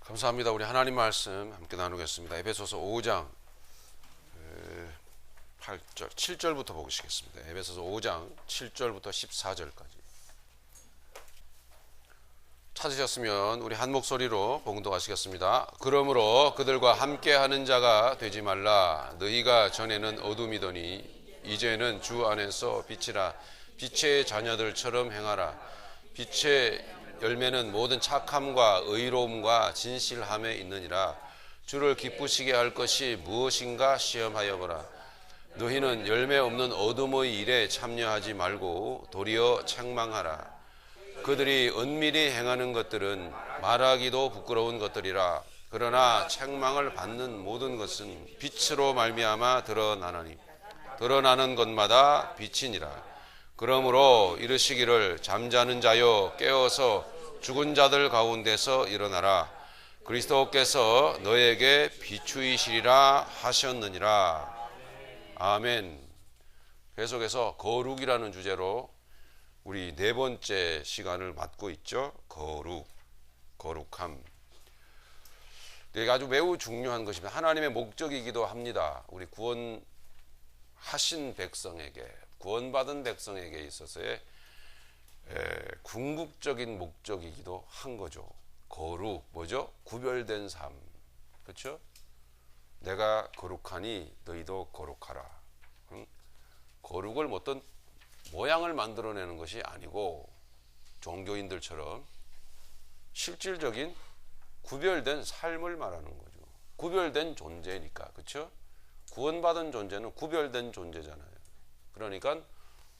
감사합니다. 우리 하나님 말씀 함께 나누겠습니다. 에베소서 5장 8절, 7절부터 보시겠습니다. 에베소서 5장 7절부터 14절까지. 찾으셨으면 우리 한 목소리로 봉독하시겠습니다. 그러므로 그들과 함께 하는 자가 되지 말라. 너희가 전에는 어둠이더니 이제는 주 안에서 빛이라. 빛의 자녀들처럼 행하라. 빛의 열매는 모든 착함과 의로움과 진실함에 있느니라. 주를 기쁘시게 할 것이 무엇인가 시험하여 보라. 너희는 열매 없는 어둠의 일에 참여하지 말고 도리어 책망하라. 그들이 은밀히 행하는 것들은 말하기도 부끄러운 것들이라. 그러나 책망을 받는 모든 것은 빛으로 말미암아 드러나나니 드러나는 것마다 빛이니라. 그러므로 이르시기를 잠자는 자여 깨어서 죽은 자들 가운데서 일어나라. 그리스도께서 너에게 비추이시리라 하셨느니라. 아멘. 계속해서 거룩이라는 주제로 우리 네 번째 시간을 맡고 있죠. 거룩함. 이게 아주 매우 중요한 것입니다. 하나님의 목적이기도 합니다. 우리 구원하신 백성에게, 구원받은 백성에게 있어서의 궁극적인 목적이기도 한 거죠. 거룩, 뭐죠? 구별된 삶. 그렇죠? 내가 거룩하니 너희도 거룩하라. 거룩을 어떤 모양을 만들어내는 것이 아니고 종교인들처럼 실질적인 구별된 삶을 말하는 거죠. 구별된 존재니까. 그렇죠? 구원받은 존재는 구별된 존재잖아요. 그러니까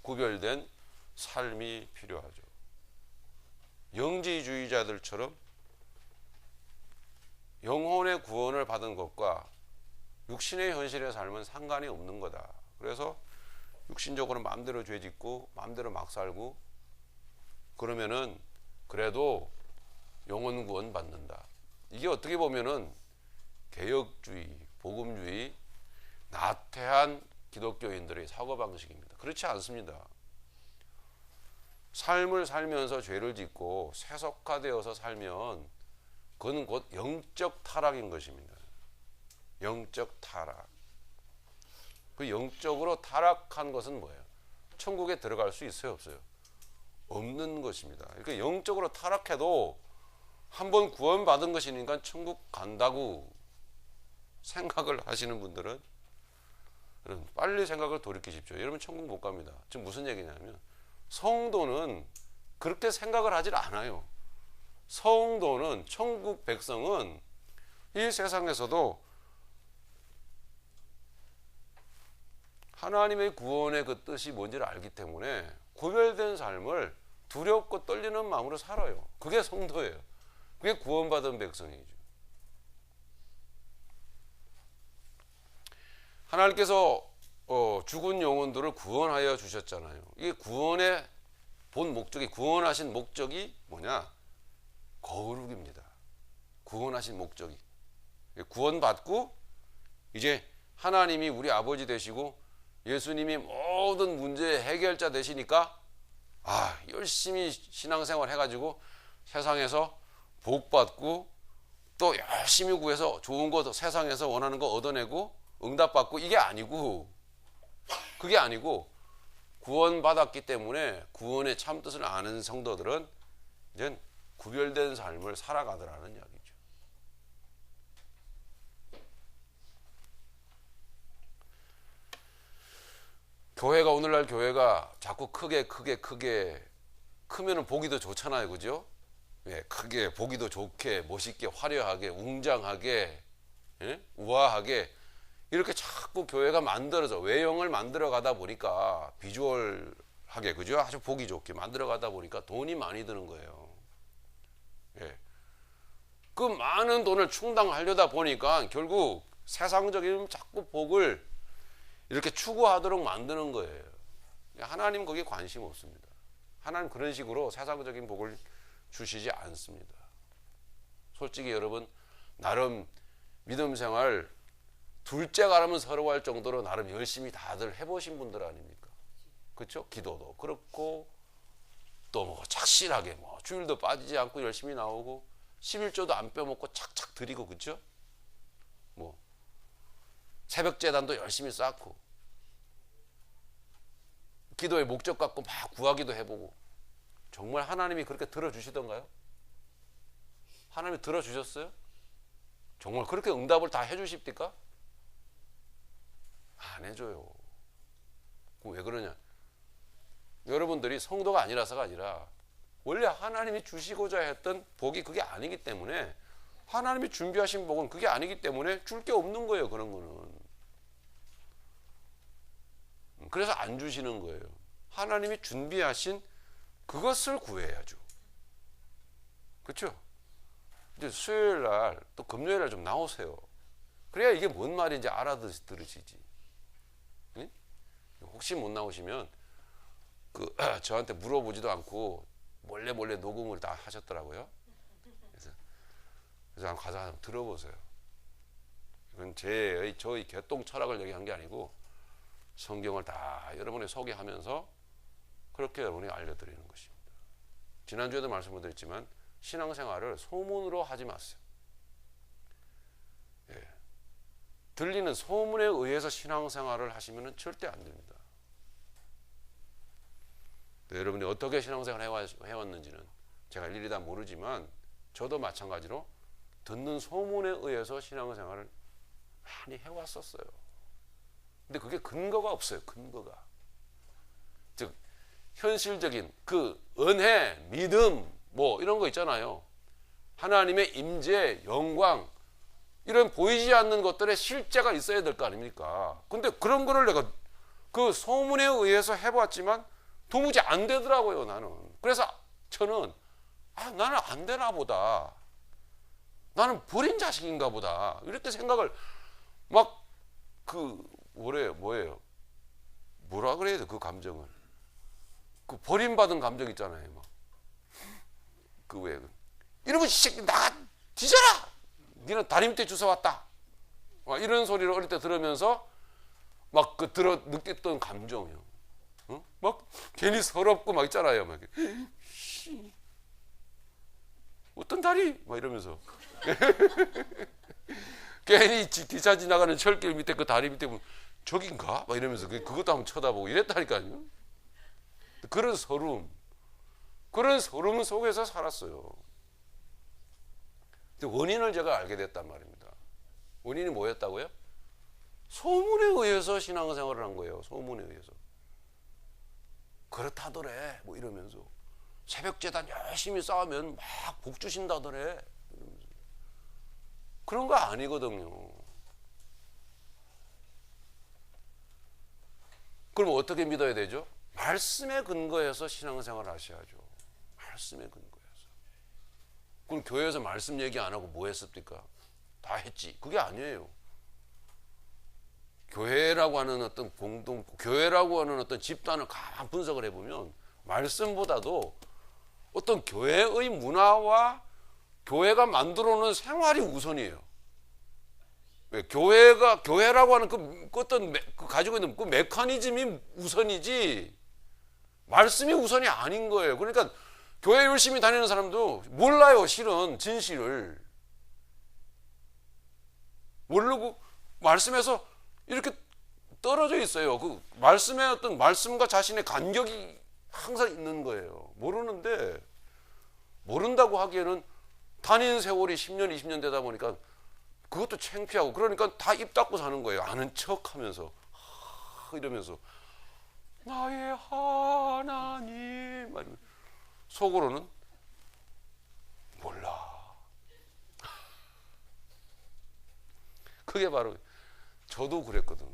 구별된 삶이 필요하죠. 영지주의자들처럼 영혼의 구원을 받은 것과 육신의 현실의 삶은 상관이 없는 거다. 그래서 육신적으로 마음대로 죄 짓고 마음대로 막 살고 그러면은 그래도 영혼 구원 받는다. 이게 어떻게 보면은 개혁주의, 복음주의, 나태한 기독교인들의 사고방식입니다. 그렇지 않습니다. 삶을 살면서 죄를 짓고 세속화되어서 살면 그건 곧 영적 타락인 것입니다. 영적 타락. 그 영적으로 타락한 것은 뭐예요? 천국에 들어갈 수 있어요, 없어요? 없는 것입니다. 그러니까 영적으로 타락해도 한번 구원받은 것이니까 천국 간다고 생각을 하시는 분들은 빨리 생각을 돌이키십시오. 여러분 천국 못 갑니다. 지금 무슨 얘기냐면 성도는 그렇게 생각을 하질 않아요. 성도는, 천국 백성은 이 세상에서도 하나님의 구원의 그 뜻이 뭔지를 알기 때문에 구별된 삶을 두렵고 떨리는 마음으로 살아요. 그게 성도예요. 그게 구원받은 백성이죠. 하나님께서 죽은 영혼들을 구원하여 주셨잖아요. 이게 구원의 본 목적이, 구원하신 목적이 뭐냐? 거룩입니다. 구원하신 목적이. 구원받고 이제 하나님이 우리 아버지 되시고 예수님이 모든 문제의 해결자 되시니까 열심히 신앙생활 해가지고 세상에서 복받고 또 열심히 구해서 좋은 거 세상에서 원하는 거 얻어내고 응답받고 이게 아니고, 그게 아니고 구원받았기 때문에 구원의 참뜻을 아는 성도들은 이제 구별된 삶을 살아가더라는 이야기죠. 교회가, 오늘날 교회가 자꾸 크게 크면은 보기도 좋잖아요. 그죠? 예, 크게, 보기도 좋게, 멋있게, 화려하게, 웅장하게, 예? 우아하게 이렇게 자꾸 교회가 만들어져, 외형을 만들어 가다 보니까 비주얼하게, 그죠? 아주 보기 좋게 만들어 가다 보니까 돈이 많이 드는 거예요. 예. 그 많은 돈을 충당하려다 보니까 결국 세상적인 자꾸 복을 이렇게 추구하도록 만드는 거예요. 하나님 거기에 관심 없습니다. 하나님 그런 식으로 세상적인 복을 주시지 않습니다. 솔직히 여러분, 나름 믿음 생활 둘째 가라면 서러워할 정도로 나름 열심히 다들 해보신 분들 아닙니까? 그렇죠? 기도도 그렇고 또 뭐 착실하게 뭐 주일도 빠지지 않고 열심히 나오고 11조도 안 빼먹고 착착 드리고, 그죠? 뭐 새벽 제단도 열심히 쌓고 기도의 목적 갖고 막 구하기도 해보고. 정말 하나님이 그렇게 들어주시던가요? 하나님이 들어주셨어요? 정말 그렇게 응답을 다 해주십니까? 안 해줘요. 그럼 왜 그러냐? 여러분들이 성도가 아니라서가 아니라 원래 하나님이 주시고자 했던 복이 그게 아니기 때문에, 하나님이 준비하신 복은 그게 아니기 때문에 줄 게 없는 거예요. 그런 거는. 그래서 안 주시는 거예요. 하나님이 준비하신 그것을 구해야죠. 그렇죠? 이제 수요일 날 또 금요일 날 좀 나오세요. 그래야 이게 뭔 말인지 알아들으시지. 응? 혹시 못 나오시면 저한테 물어보지도 않고 몰래 녹음을 다 하셨더라고요. 그래서 가서 한번 들어보세요. 이건 저희 개똥 철학을 얘기한 게 아니고 성경을 다 여러분이 소개하면서 그렇게 여러분이 알려드리는 것입니다. 지난주에도 말씀을 드렸지만 신앙생활을 소문으로 하지 마세요. 예. 들리는 소문에 의해서 신앙생활을 하시면 절대 안 됩니다. 여러분이 어떻게 신앙생활을 해왔는지는 제가 일일이 다 모르지만 저도 마찬가지로 듣는 소문에 의해서 신앙생활을 많이 해왔었어요. 근데 그게 근거가 없어요. 근거가. 즉 현실적인 그 은혜, 믿음 뭐 이런 거 있잖아요. 하나님의 임재, 영광 이런 보이지 않는 것들의 실제가 있어야 될 거 아닙니까? 근데 그런 거를 내가 그 소문에 의해서 해봤지만 도무지 안 되더라고요, 나는. 그래서 저는 나는 안 되나 보다. 나는 버린 자식인가 보다. 이렇게 생각을 막 뭐예요? 뭐라 그래야 돼? 그 감정을. 그 버림받은 감정 있잖아요. 막. 이러면 이 새끼 나가 뒤져라! 니는 다리 밑에 주워왔다. 이런 소리를 어릴 때 들으면서 막 느꼈던 감정이요. 어? 막 괜히 서럽고 막 있잖아요. 막 어떤 다리? 막 이러면서. 괜히 기차 지나가는 철길 밑에 그 다리 밑에 보면 저긴가? 막 이러면서 그것도 한번 쳐다보고 이랬다니까요. 그런 서름 속에서 살았어요. 근데 원인을 제가 알게 됐단 말입니다. 원인이 뭐였다고요? 소문에 의해서 신앙생활을 한 거예요. 소문에 의해서. 그렇다더래 뭐 이러면서 새벽 제단 열심히 쌓으면 막 복 주신다더래. 그런 거 아니거든요. 그럼 어떻게 믿어야 되죠? 말씀에 근거해서 신앙생활을 하셔야죠. 말씀에 근거해서. 그럼 교회에서 말씀 얘기 안 하고 뭐 했습니까? 다 했지. 그게 아니에요. 교회라고 하는 교회라고 하는 어떤 집단을 가만 분석을 해보면 말씀보다도 어떤 교회의 문화와 교회가 만들어 놓은 생활이 우선이에요. 왜? 교회라고 하는 가지고 있는 그 메커니즘이 우선이지, 말씀이 우선이 아닌 거예요. 그러니까 교회 열심히 다니는 사람도 몰라요, 실은, 진실을. 모르고 말씀에서 이렇게 떨어져 있어요. 그 말씀의 어떤 말씀과 자신의 간격이 항상 있는 거예요. 모른다고 하기에는 다닌 세월이 10년, 20년 되다 보니까 그것도 창피하고, 그러니까 다 입 닫고 사는 거예요. 아는 척 하면서. 이러면서. 나의 하나님. 속으로는 몰라. 그게 바로 저도 그랬거든.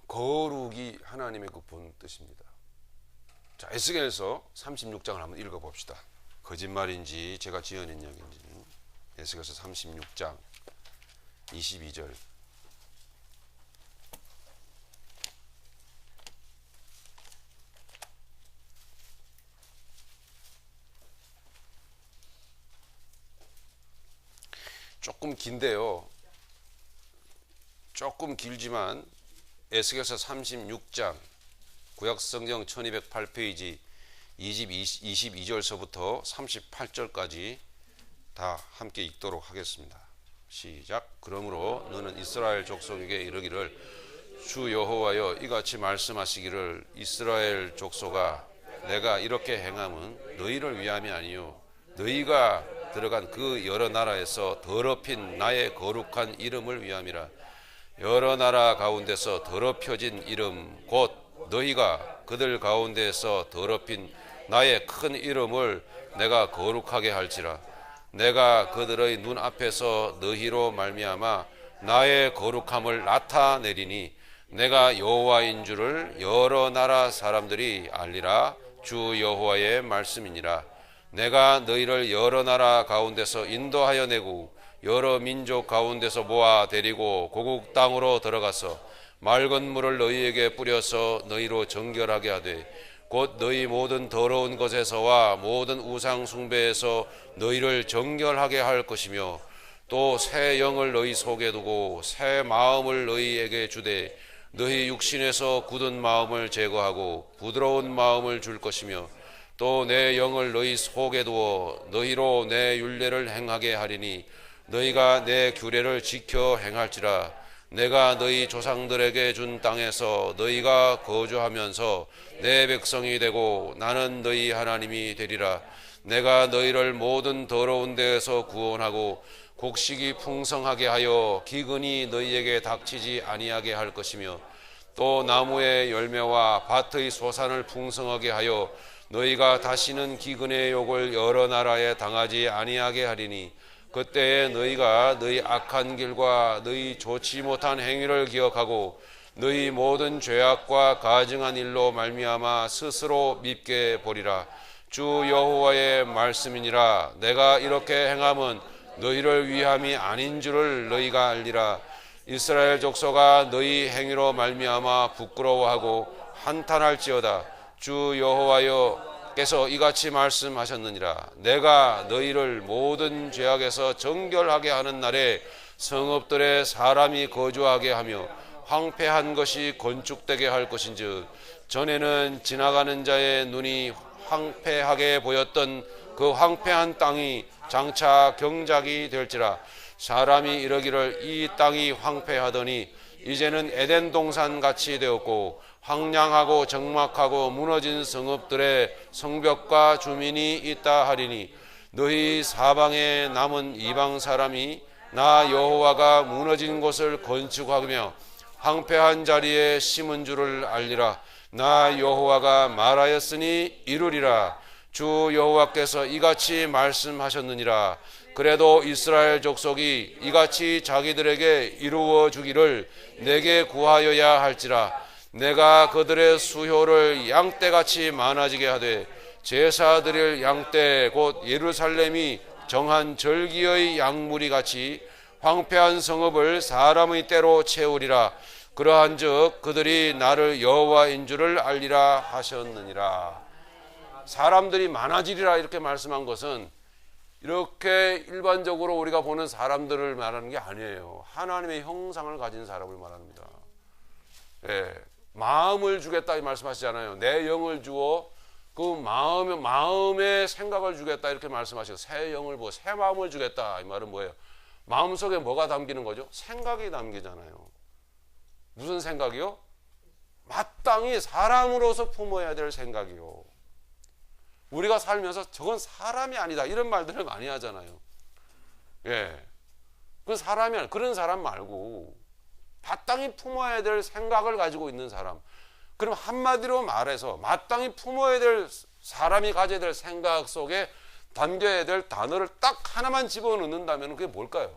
거룩이 하나님의 그 본 뜻입니다. 자, 에스겔서 36장을 한번 읽어봅시다. 거짓말인지 제가 지어낸 이야기인지. 에스겔서 36장 22절. 조금 긴데요. 조금 길지만 에스겔서 36장 구약성경 1208페이지 22절서부터 38절까지 다 함께 읽도록 하겠습니다. 시작. 그러므로 너는 이스라엘 족속에게 이르기를 주 여호와여 이같이 말씀하시기를 이스라엘 족속아 내가 이렇게 행함은 너희를 위함이 아니요 너희가 들어간 그 여러 나라에서 더럽힌 나의 거룩한 이름을 위함이라. 여러 나라 가운데서 더럽혀진 이름 곧 너희가 그들 가운데에서 더럽힌 나의 큰 이름을 내가 거룩하게 할지라. 내가 그들의 눈 앞에서 너희로 말미암아 나의 거룩함을 나타내리니 내가 여호와인 줄을 여러 나라 사람들이 알리라. 주 여호와의 말씀이니라. 내가 너희를 여러 나라 가운데서 인도하여 내고 여러 민족 가운데서 모아 데리고 고국 땅으로 들어가서 맑은 물을 너희에게 뿌려서 너희로 정결하게 하되 곧 너희 모든 더러운 것에서와 모든 우상 숭배에서 너희를 정결하게 할 것이며 또 새 영을 너희 속에 두고 새 마음을 너희에게 주되 너희 육신에서 굳은 마음을 제거하고 부드러운 마음을 줄 것이며 또 내 영을 너희 속에 두어 너희로 내 율례를 행하게 하리니 너희가 내 규례를 지켜 행할지라. 내가 너희 조상들에게 준 땅에서 너희가 거주하면서 내 백성이 되고 나는 너희 하나님이 되리라. 내가 너희를 모든 더러운 데에서 구원하고 곡식이 풍성하게 하여 기근이 너희에게 닥치지 아니하게 할 것이며 또 나무의 열매와 밭의 소산을 풍성하게 하여 너희가 다시는 기근의 욕을 여러 나라에 당하지 아니하게 하리니 그때에 너희가 너희 악한 길과 너희 좋지 못한 행위를 기억하고 너희 모든 죄악과 가증한 일로 말미암아 스스로 밉게 보리라. 주 여호와의 말씀이니라. 내가 이렇게 행함은 너희를 위함이 아닌 줄을 너희가 알리라. 이스라엘 족속아 너희 행위로 말미암아 부끄러워하고 한탄할지어다. 주 여호와께서 이같이 말씀하셨느니라. 내가 너희를 모든 죄악에서 정결하게 하는 날에 성읍들에 사람이 거주하게 하며 황폐한 것이 건축되게 할 것인즉 전에는 지나가는 자의 눈이 황폐하게 보였던 그 황폐한 땅이 장차 경작이 될지라. 사람이 이르기를 이 땅이 황폐하더니 이제는 에덴 동산 같이 되었고 황량하고 적막하고 무너진 성읍들의 성벽과 주민이 있다 하리니 너희 사방에 남은 이방 사람이 나 여호와가 무너진 곳을 건축하며 황폐한 자리에 심은 줄을 알리라. 나 여호와가 말하였으니 이루리라. 주 여호와께서 이같이 말씀하셨느니라. 그래도 이스라엘 족속이 이같이 자기들에게 이루어 주기를 내게 구하여야 할지라. 내가 그들의 수효를 양떼같이 많아지게 하되 제사 드릴 양떼 곧 예루살렘이 정한 절기의 양무리 같이 황폐한 성읍을 사람의 때로 채우리라. 그러한즉 그들이 나를 여호와인 줄을 알리라 하셨느니라. 사람들이 많아지리라 이렇게 말씀한 것은 이렇게 일반적으로 우리가 보는 사람들을 말하는 게 아니에요. 하나님의 형상을 가진 사람을 말합니다. 예, 마음을 주겠다 이 말씀하시잖아요. 내 영을 주어 그 마음의 생각을 주겠다 이렇게 말씀하시고 새 영을 보고 새 마음을 주겠다 이 말은 뭐예요? 마음속에 뭐가 담기는 거죠? 생각이 담기잖아요. 무슨 생각이요? 마땅히 사람으로서 품어야 될 생각이요. 우리가 살면서 저건 사람이 아니다 이런 말들을 많이 하잖아요. 예, 그건 사람이 아니야. 그런 사람 말고 마땅히 품어야 될 생각을 가지고 있는 사람. 그럼 한마디로 말해서 마땅히 품어야 될 사람이 가져야 될 생각 속에 담겨야 될 단어를 딱 하나만 집어넣는다면 그게 뭘까요?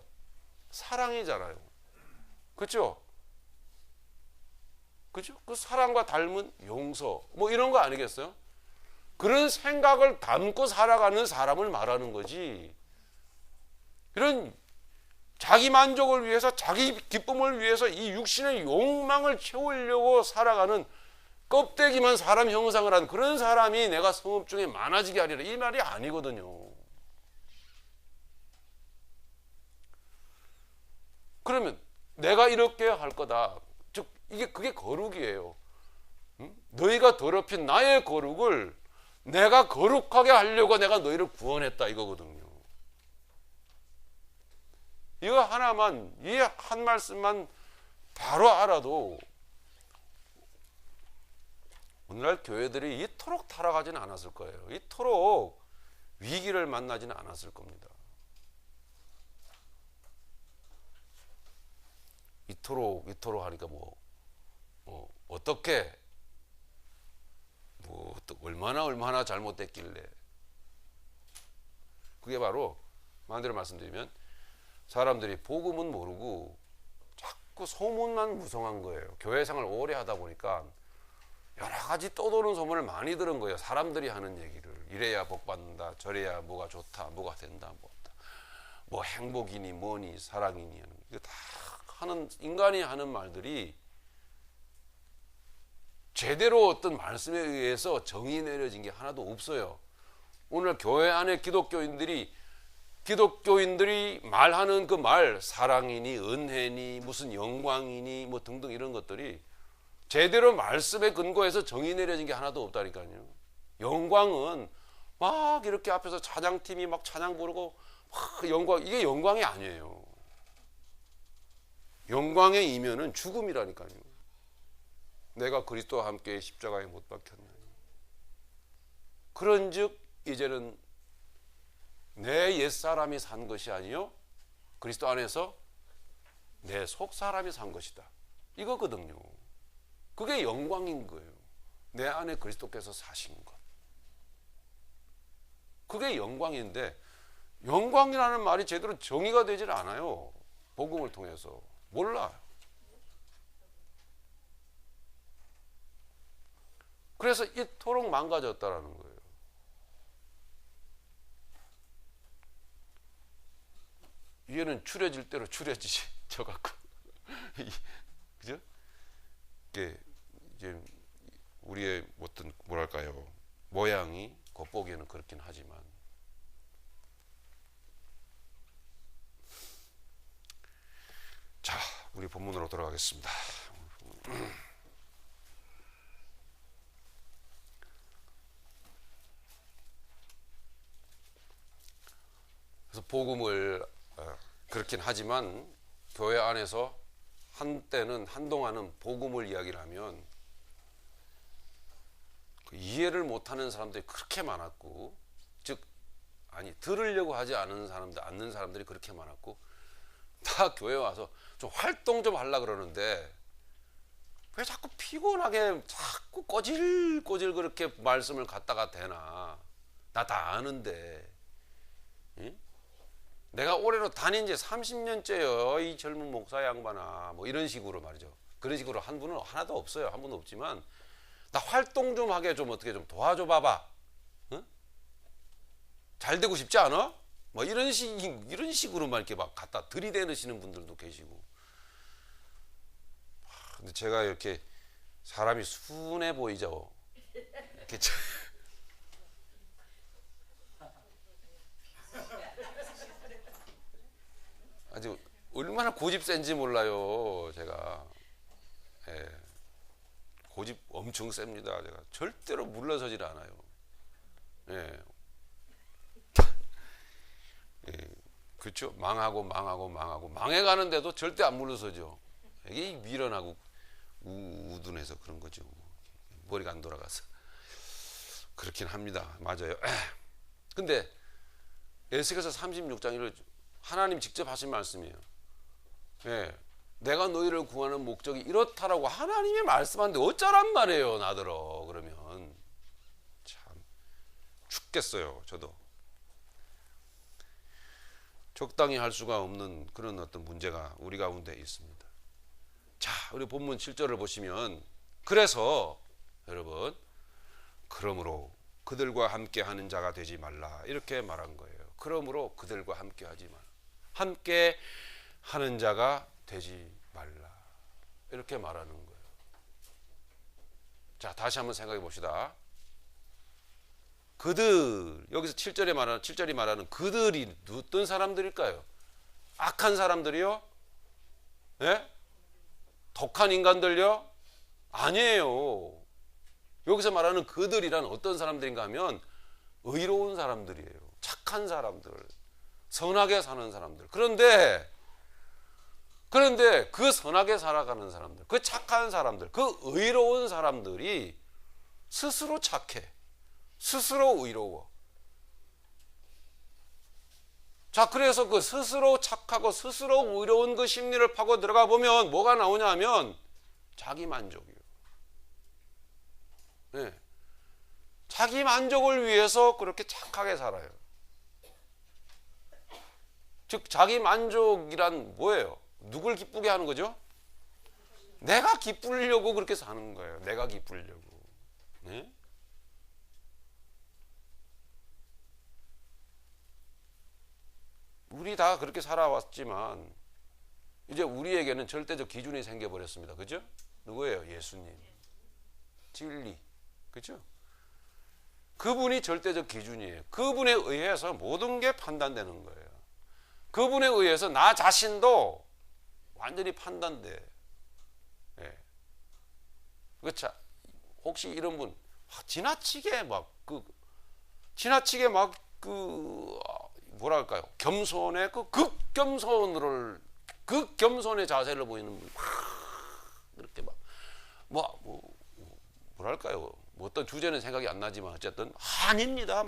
사랑이잖아요. 그렇죠? 그죠? 그 사랑과 닮은 용서 뭐 이런 거 아니겠어요? 그런 생각을 담고 살아가는 사람을 말하는 거지. 이런 자기 만족을 위해서 자기 기쁨을 위해서 이 육신의 욕망을 채우려고 살아가는 껍데기만 사람 형상을 한 그런 사람이 내가 성읍 중에 많아지게 하리라 이 말이 아니거든요. 그러면 내가 이렇게 할 거다. 즉 그게 거룩이에요. 너희가 더럽힌 나의 거룩을 내가 거룩하게 하려고 내가 너희를 구원했다 이거거든요. 이거 하나만, 이 한 말씀만 바로 알아도 오늘날 교회들이 이토록 타락하지는 않았을 거예요. 이토록 위기를 만나지는 않았을 겁니다. 이토록 하니까 어떻게 얼마나 잘못됐길래. 그게 바로 마음대로 말씀드리면 사람들이 복음은 모르고 자꾸 소문만 무성한 거예요. 교회 생활 오래 하다 보니까 여러 가지 떠도는 소문을 많이 들은 거예요. 사람들이 하는 얘기를. 이래야 복 받는다, 저래야 뭐가 좋다, 뭐가 된다, 뭐 행복이니 뭐니 사랑이니 하는 이거 다 하는 인간이 하는 말들이 제대로 어떤 말씀에 의해서 정의 내려진 게 하나도 없어요. 오늘 교회 안에 기독교인들이 말하는 그 말, 사랑이니 은혜니 무슨 영광이니 뭐 등등 이런 것들이 제대로 말씀에 근거해서 정의 내려진 게 하나도 없다니까요. 영광은 막 이렇게 앞에서 찬양팀이 막 찬양 부르고 막 이게 영광이 아니에요. 영광의 이면은 죽음이라니까요. 내가 그리스도와 함께 십자가에 못 박혔나니. 그런즉 이제는 내 옛사람이 산 것이 아니요 그리스도 안에서 내 속사람이 산 것이다. 이거거든요. 그게 영광인 거예요. 내 안에 그리스도께서 사신 것. 그게 영광인데 영광이라는 말이 제대로 정의가 되질 않아요. 복음을 통해서. 몰라요. 그래서 이토록 망가졌다라는 거예요. 얘는 추려질 대로 추려지지 저 갖고. 그죠? 이게 이제 우리의 어떤 뭐랄까요 모양이 겉보기에는 그렇긴 하지만 자 우리 본문으로 돌아가겠습니다. 그래서 복음을 그렇긴 하지만 교회 안에서 한동안은 복음을 이야기를 하면 이해를 못하는 사람들이 그렇게 많았고, 들으려고 하지 않는 사람들이 그렇게 많았고, 다 교회 와서 좀 활동 좀 하려고 그러는데 왜 자꾸 피곤하게 자꾸 꼬질꼬질 그렇게 말씀을 갖다가 대나. 나 다 아는데. 응? 내가 올해로 다닌 지 30년째요. 이 젊은 목사 양반아. 뭐 이런 식으로 말이죠. 그런 식으로 한 분은 하나도 없어요. 한 분도 없지만 나 활동 좀 하게 좀 어떻게 좀 도와줘 봐봐. 응? 잘 되고 싶지 않아? 뭐 이런 식으로만 이렇게 막 갖다 들이대시는 분들도 계시고. 근데 제가 이렇게 사람이 순해 보이죠. 이렇게 아주 얼마나 고집 센지 몰라요. 제가 고집 엄청 셉니다. 제가 절대로 물러서질 않아요. 그렇죠. 망하고 망해가는데도 절대 안 물러서죠. 이게 미련하고 우둔해서 그런 거죠. 머리가 안 돌아가서 그렇긴 합니다. 맞아요. 근데 에스겔서 36장 하나님 직접 하신 말씀이에요. 내가 너희를 구하는 목적이 이렇다라고 하나님이 말씀하는데 어쩌란 말이에요. 나더러. 그러면 참 죽겠어요. 저도 적당히 할 수가 없는 그런 어떤 문제가 우리 가운데 있습니다. 자, 우리 본문 7절을 보시면, 그래서 여러분, 그러므로 그들과 함께 하는 자가 되지 말라, 이렇게 말한 거예요. 그러므로 그들과 함께 하지 말라, 함께 하는 자가 되지 말라, 이렇게 말하는 거예요. 자, 다시 한번 생각해 봅시다. 그들, 여기서 7절이 말하는 그들이 어떤 사람들일까요? 악한 사람들이요? 예? 독한 인간들요? 아니에요. 여기서 말하는 그들이란 어떤 사람들인가 하면 의로운 사람들이에요. 착한 사람들, 선하게 사는 사람들. 그런데 그 선하게 살아가는 사람들, 그 착한 사람들, 그 의로운 사람들이 스스로 착해, 스스로 의로워. 자, 그래서 그 스스로 착하고 스스로 의로운 그 심리를 파고 들어가 보면 뭐가 나오냐 하면 자기 만족이에요. 네. 자기 만족을 위해서 그렇게 착하게 살아요. 즉 자기 만족이란 뭐예요? 누굴 기쁘게 하는 거죠? 내가 기쁘려고 그렇게 사는 거예요. 내가 기쁘려고. 네? 우리 다 그렇게 살아왔지만 이제 우리에게는 절대적 기준이 생겨버렸습니다. 그죠? 누구예요? 예수님. 진리. 그죠? 그분이 절대적 기준이에요. 그분에 의해서 모든 게 판단되는 거예요. 그분에 의해서 나 자신도 완전히 판단돼. 예. 그렇죠. 혹시 이런 분 지나치게 뭐랄까요? 겸손의 그 극겸손의 자세를 보이는 분, 이렇게 뭐랄까요? 뭐 어떤 주제는 생각이 안 나지만 어쨌든 아닙니다.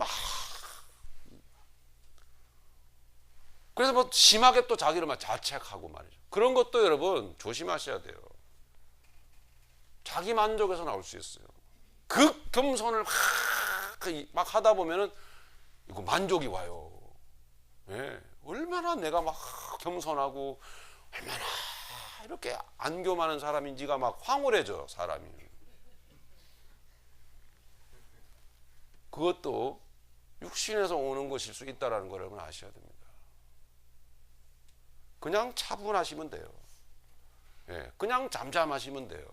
그래서 뭐 심하게 또 자기를 막 자책하고 말이죠. 그런 것도 여러분 조심하셔야 돼요. 자기 만족에서 나올 수 있어요. 극겸손을 막 하다 보면은 이거 만족이 와요. 예, 얼마나 내가 막 겸손하고 얼마나 이렇게 안교많은 사람인지가 막 황홀해져 사람이. 그것도 육신에서 오는 것일 수 있다는 걸 여러분 아셔야 됩니다. 그냥 차분하시면 돼요. 예, 그냥 잠잠하시면 돼요.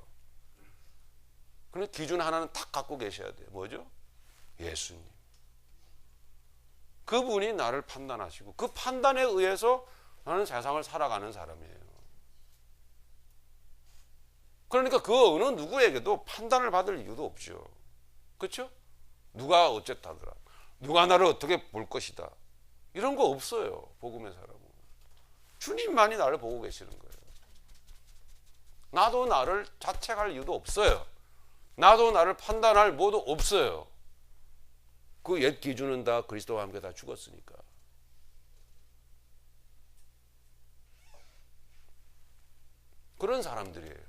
그런데 기준 하나는 딱 갖고 계셔야 돼요. 뭐죠? 예수님. 그분이 나를 판단하시고 그 판단에 의해서 나는 세상을 살아가는 사람이에요. 그러니까 그 어느 누구에게도 판단을 받을 이유도 없죠. 그렇죠? 누가 어쨌다더라. 누가 나를 어떻게 볼 것이다. 이런 거 없어요. 복음의 사람은. 주님만이 나를 보고 계시는 거예요. 나도 나를 자책할 이유도 없어요. 나도 나를 판단할 뭐도 없어요. 그 옛 기준은 다 그리스도와 함께 다 죽었으니까. 그런 사람들이에요.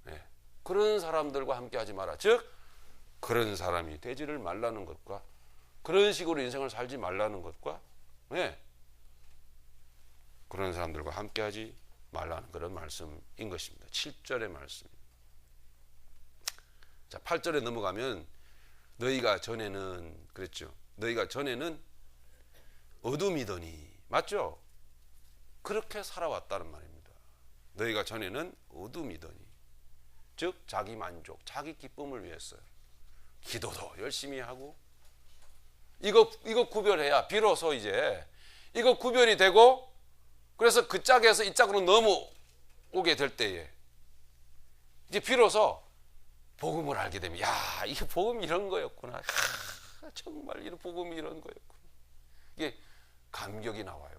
네. 그런 사람들과 함께 하지 마라. 즉 그런 사람이 되지를 말라는 것과 그런 식으로 인생을 살지 말라는 것과 네. 그런 사람들과 함께 하지 말라는 그런 말씀인 것입니다. 7절의 말씀. 자, 8절에 넘어가면 너희가 전에는 그랬죠. 너희가 전에는 어둠이더니 맞죠? 그렇게 살아왔다는 말입니다. 너희가 전에는 어둠이더니 즉 자기 만족, 자기 기쁨을 위해서요. 기도도 열심히 하고 이거 구별해야 비로소 이제 이거 구별이 되고 그래서 그 짝에서 이 짝으로 넘어오게 될 때에 이제 비로소 복음을 알게 되면 야 이게 복음이 이런 거였구나. 정말 이런 복음이 이런 거였구나. 이게 감격이 나와요.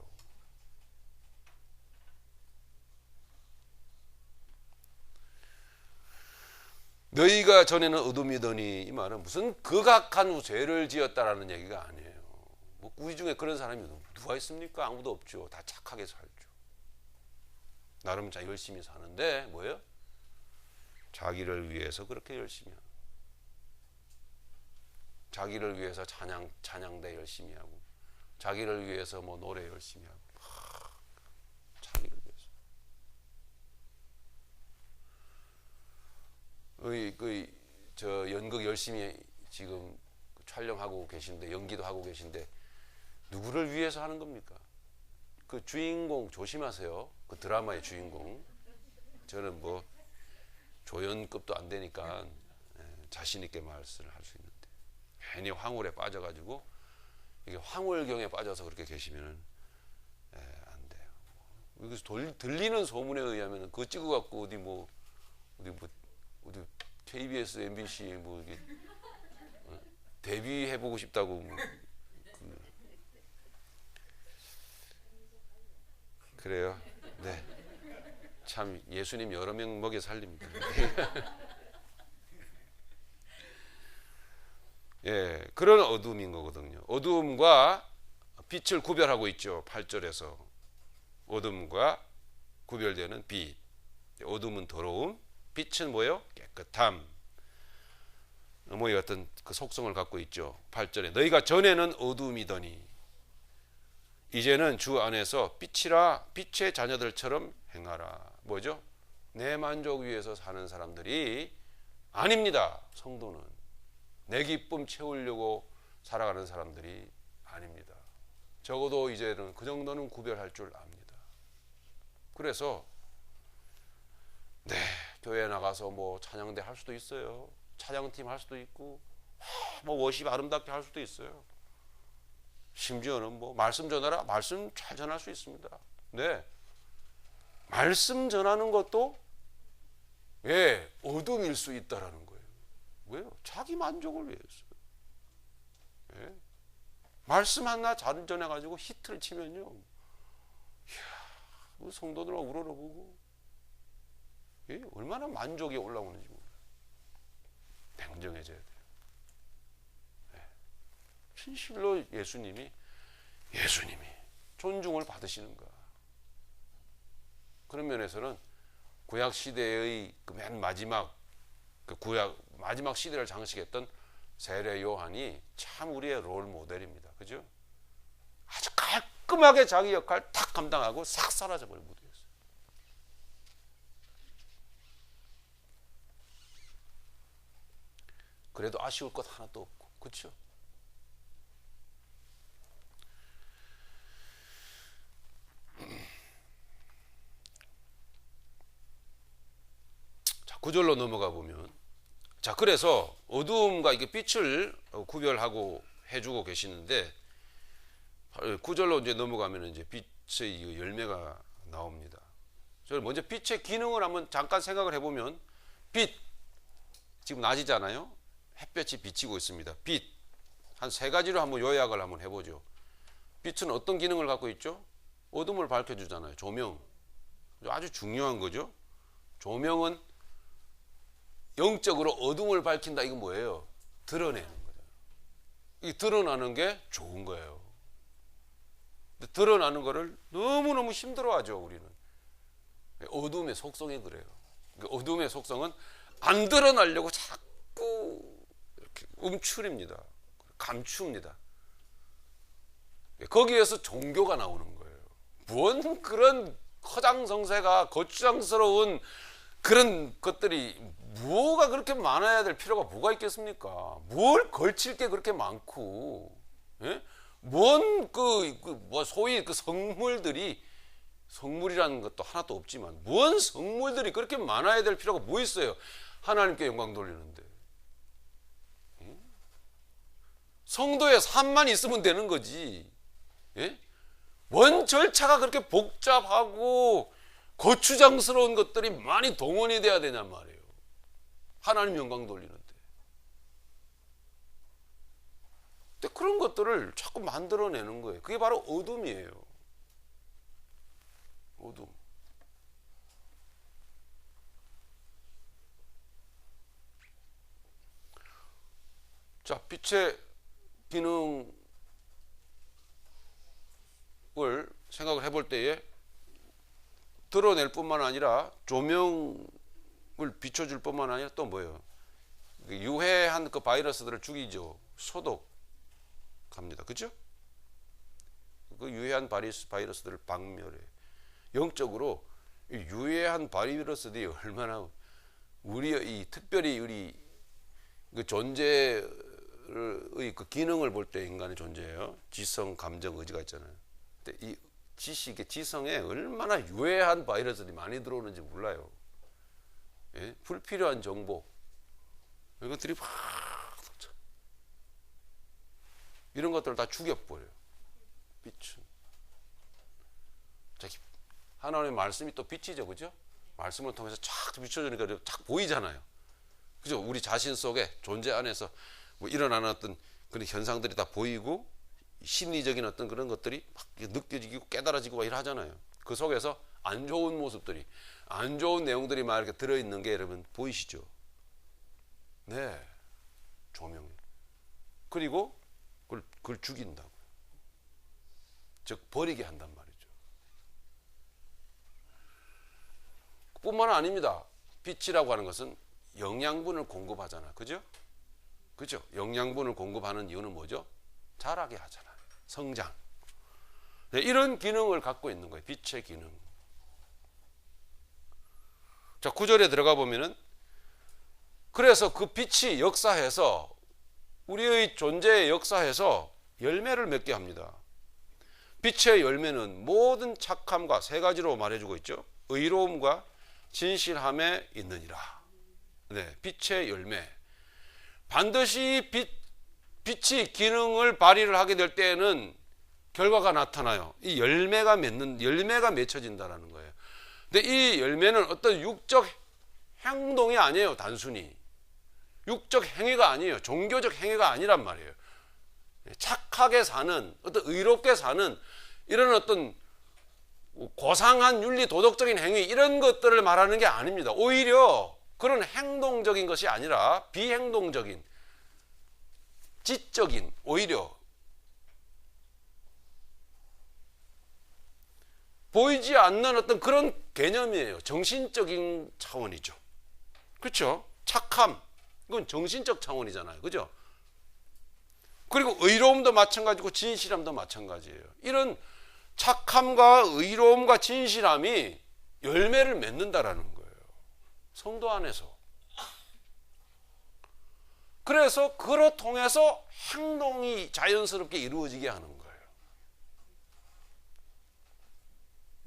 너희가 전에는 어둠이더니 이 말은 무슨 극악한 죄를 지었다라는 얘기가 아니에요. 뭐 우리 중에 그런 사람이 누가 있습니까? 아무도 없죠. 다 착하게 살죠. 나름 자 열심히 사는데 뭐예요? 자기를 위해서 그렇게 열심히 하고 자기를 위해서 찬양대 열심히 하고 자기를 위해서 뭐 노래 열심히 하고 자기를 위해서 저 연극 열심히 지금 촬영하고 계신데 연기도 하고 계신데 누구를 위해서 하는 겁니까? 그 주인공 조심하세요. 그 드라마의 주인공. 저는 뭐 조연급도 안 되니까 자신 있게 말씀을 할 수 있는데 괜히 황홀에 빠져가지고 이게 황홀경에 빠져서 그렇게 계시면은 안 돼요. 여기서 들리는 소문에 의하면 그거 찍어갖고 어디 KBS, MBC 뭐 이게 데뷔해보고 싶다고 그래요. 네. 참 예수님 여러 명 먹여 살립니다. 예, 그런 어둠인 거거든요. 어둠과 빛을 구별하고 있죠. 8절에서 어둠과 구별되는 빛. 어둠은 더러움, 빛은 뭐예요? 깨끗함. 뭐 어떤 그 속성을 갖고 있죠. 8절에 너희가 전에는 어둠이더니 이제는 주 안에서 빛이라 빛의 자녀들처럼 행하라. 뭐죠? 내 만족 위해서 사는 사람들이 아닙니다. 성도는 내 기쁨 채우려고 살아가는 사람들이 아닙니다. 적어도 이제는 그 정도는 구별할 줄 압니다. 그래서 네, 교회 나가서 뭐 찬양대 할 수도 있어요. 찬양팀 할 수도 있고 뭐 워십 아름답게 할 수도 있어요. 심지어는 뭐 말씀 전하라, 말씀 잘 전할 수 있습니다. 네, 말씀 전하는 것도 예, 어둠일 수 있다라는 거예요. 왜요? 자기 만족을 위해서. 예? 말씀 하나 잘 전해가지고 히트를 치면요, 이야, 성도들만 우러러보고 예? 얼마나 만족이 올라오는지 몰라요. 냉정해져야 돼요. 예. 진실로 예수님이 존중을 받으시는가. 그런 면에서는 구약 시대의 그 맨 마지막 그 구약 마지막 시대를 장식했던 세례 요한이 참 우리의 롤 모델입니다. 그죠? 아주 깔끔하게 자기 역할 딱 감당하고 싹 사라져버린 무대였어요. 그래도 아쉬울 것 하나도 없고, 그렇죠? 자, 9절로 넘어가 보면, 자, 그래서 어두움과 이게 빛을 구별하고 해주고 계시는데, 9절로 이제 넘어가면 이제 빛의 열매가 나옵니다. 저 먼저 빛의 기능을 한번 잠깐 생각을 해보면, 빛 지금 낮이잖아요. 햇볕이 비치고 있습니다. 빛 한 세 가지로 한번 요약을 한번 해보죠. 빛은 어떤 기능을 갖고 있죠? 어둠을 밝혀주잖아요. 조명, 아주 중요한 거죠. 조명은 영적으로 어둠을 밝힌다. 이건 뭐예요? 드러내는 거죠. 이 드러나는 게 좋은 거예요. 근데 드러나는 거를 너무너무 힘들어하죠. 우리는 어둠의 속성이 그래요. 어둠의 속성은 안 드러나려고 자꾸 이렇게 움츠립니다. 감춥니다. 거기에서 종교가 나오는 거예요. 뭔 그런 허장성세가 거추장스러운 그런 것들이 뭐가 그렇게 많아야 될 필요가 뭐가 있겠습니까? 뭘 걸칠 게 그렇게 많고, 예? 뭔 뭐 소위 그 성물이라는 것도 하나도 없지만 뭔 성물들이 그렇게 많아야 될 필요가 뭐 있어요? 하나님께 영광 돌리는데. 성도의 삶만 있으면 되는 거지. 예? 뭔 절차가 그렇게 복잡하고 거추장스러운 것들이 많이 동원이 돼야 되냔 말이에요. 하나님 영광 돌리는데. 근데 그런 것들을 자꾸 만들어내는 거예요. 그게 바로 어둠이에요. 어둠. 자, 빛의 기능을 생각을 해볼 때에 드러낼 뿐만 아니라 조명을 비춰줄 뿐만 아니라 또 뭐예요? 유해한 그 바이러스들을 죽이죠. 소독합니다. 그죠? 그 유해한 바이러스들을 박멸해. 영적으로 유해한 바이러스들이 얼마나 우리의 특별히 우리 그 존재의 그 기능을 볼 때 인간의 존재예요. 지성, 감정, 의지가 있잖아요. 근데 이 지성에 얼마나 유해한 바이러스들이 많이 들어오는지 몰라요. 예? 불필요한 정보 이것들이 막 이런 것들을 다 죽여버려요. 빛은 하나님의 말씀이 또 빛이죠, 그죠? 말씀을 통해서 쫙 비춰주니까 쫙 보이잖아요, 그죠? 우리 자신 속에 존재 안에서 뭐 일어나는 어떤 그런 현상들이 다 보이고 심리적인 어떤 그런 것들이 막 느껴지고 깨달아지고 막 이러잖아요. 그 속에서 안 좋은 모습들이, 안 좋은 내용들이 막 이렇게 들어있는 게 여러분 보이시죠? 네, 조명이. 그리고 그걸 죽인다고요. 즉 버리게 한단 말이죠. 뿐만 아닙니다. 빛이라고 하는 것은 영양분을 공급하잖아, 그죠? 그죠? 영양분을 공급하는 이유는 뭐죠? 자라게 하잖아요. 성장. 네, 이런 기능을 갖고 있는 거예요. 빛의 기능. 자, 9절에 들어가 보면은, 그래서 그 빛이 역사해서 우리의 존재의 역사에서 열매를 맺게 합니다. 빛의 열매는 모든 착함과, 세 가지로 말해주고 있죠. 의로움과 진실함에 있느니라. 네, 빛의 열매. 반드시 빛이 기능을 발휘를 하게 될 때에는 결과가 나타나요. 이 열매가 맺혀진다라는 거예요. 근데 이 열매는 어떤 육적 행동이 아니에요. 단순히 육적 행위가 아니에요. 종교적 행위가 아니란 말이에요. 착하게 사는, 어떤 의롭게 사는 이런 어떤 고상한 윤리 도덕적인 행위, 이런 것들을 말하는 게 아닙니다. 오히려 그런 행동적인 것이 아니라 비행동적인, 지적인, 오히려 보이지 않는 어떤 그런 개념이에요. 정신적인 차원이죠. 그렇죠? 착함, 이건 정신적 차원이잖아요. 그죠? 그리고 의로움도 마찬가지고 진실함도 마찬가지예요. 이런 착함과 의로움과 진실함이 열매를 맺는다라는 거예요. 성도 안에서. 그래서 그로 통해서 행동이 자연스럽게 이루어지게 하는 거예요.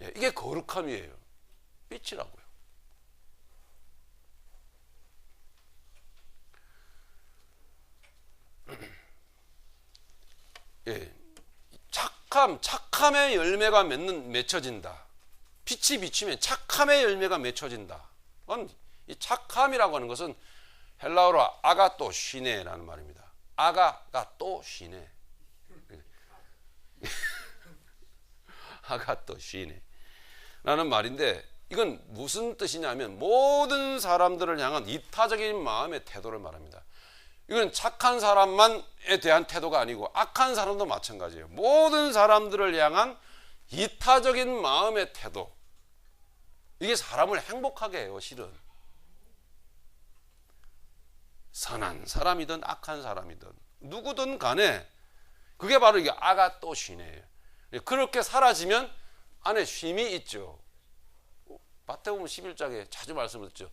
예, 이게 거룩함이에요. 빛이라고요. 예, 착함의 열매가 맺혀진다. 빛이 비치면 착함의 열매가 맺혀진다. 이 착함이라고 하는 것은 헬라어로 아가토시네라는 말입니다. 아가토시네. 아가토시네 라는 말인데, 이건 무슨 뜻이냐면 모든 사람들을 향한 이타적인 마음의 태도를 말합니다. 이건 착한 사람만에 대한 태도가 아니고 악한 사람도 마찬가지예요. 모든 사람들을 향한 이타적인 마음의 태도. 이게 사람을 행복하게 해요, 실은. 선한 사람이든 악한 사람이든 누구든 간에 그게 바로 이게 아가토시네예요. 그렇게 사라지면 안에 쉼이 있죠. 마태복음 11장에 자주 말씀드렸죠.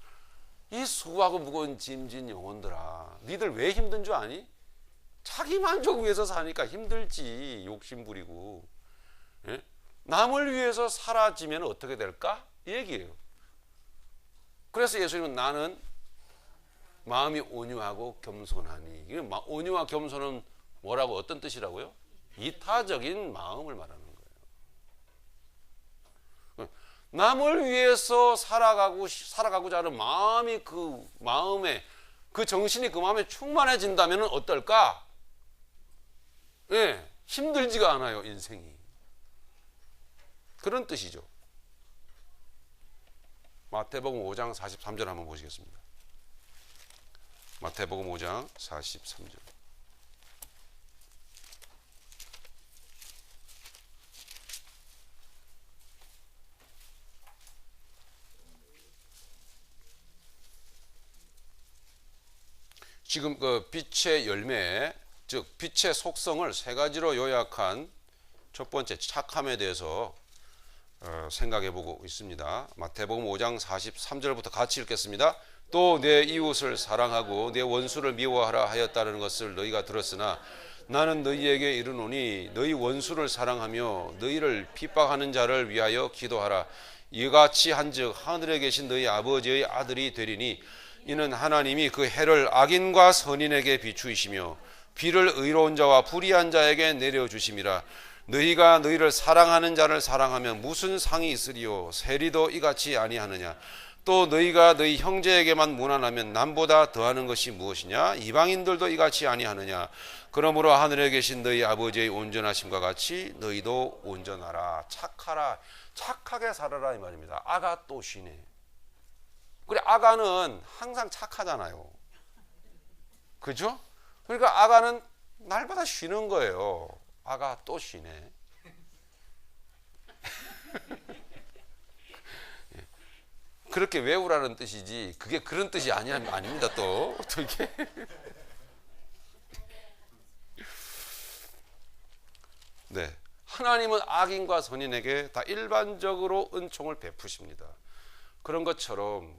이 수고하고 무거운 짐진 영혼들아, 니들 왜 힘든 줄 아니? 자기 만족 위해서 사니까 힘들지. 욕심 부리고. 예? 남을 위해서 사라지면 어떻게 될까? 이 얘기예요. 그래서 예수님은 나는 마음이 온유하고 겸손하니. 온유와 겸손은 뭐라고, 어떤 뜻이라고요? 이타적인 마음을 말하는 거예요. 남을 위해서 살아가고자 하는 마음이, 그 마음에, 그 정신이 그 마음에 충만해진다면 어떨까? 예, 힘들지가 않아요, 인생이. 그런 뜻이죠. 마태복음 5장 43절 한번 보시겠습니다. 마태복음 5장 43절. 지금 그 빛의 열매, 즉 빛의 속성을 세 가지로 요약한 첫 번째 착함에 대해서 생각해 보고 있습니다. 마태복음 5장 43절부터 같이 읽겠습니다. 또 내 이웃을 사랑하고 내 원수를 미워하라 하였다는 것을 너희가 들었으나 나는 너희에게 이르노니 너희 원수를 사랑하며 너희를 핍박하는 자를 위하여 기도하라. 이같이 한즉 하늘에 계신 너희 아버지의 아들이 되리니 이는 하나님이 그 해를 악인과 선인에게 비추이시며 비를 의로운 자와 불의한 자에게 내려주심이라. 너희가 너희를 사랑하는 자를 사랑하면 무슨 상이 있으리요? 세리도 이같이 아니하느냐? 또 너희가 너희 형제에게만 무난하면 남보다 더하는 것이 무엇이냐? 이방인들도 이같이 아니하느냐? 그러므로 하늘에 계신 너희 아버지의 온전하심과 같이 너희도 온전하라. 착하라. 착하게 살아라 이 말입니다. 아가또시네. 그래, 아가는 항상 착하잖아요. 그죠? 그러니까 아가는 날마다 쉬는 거예요. 아가 또 쉬네. 그렇게 외우라는 뜻이지 그게 그런 뜻이 아닙니다. 또 이게 네, 하나님은 악인과 선인에게 다 일반적으로 은총을 베푸십니다. 그런 것처럼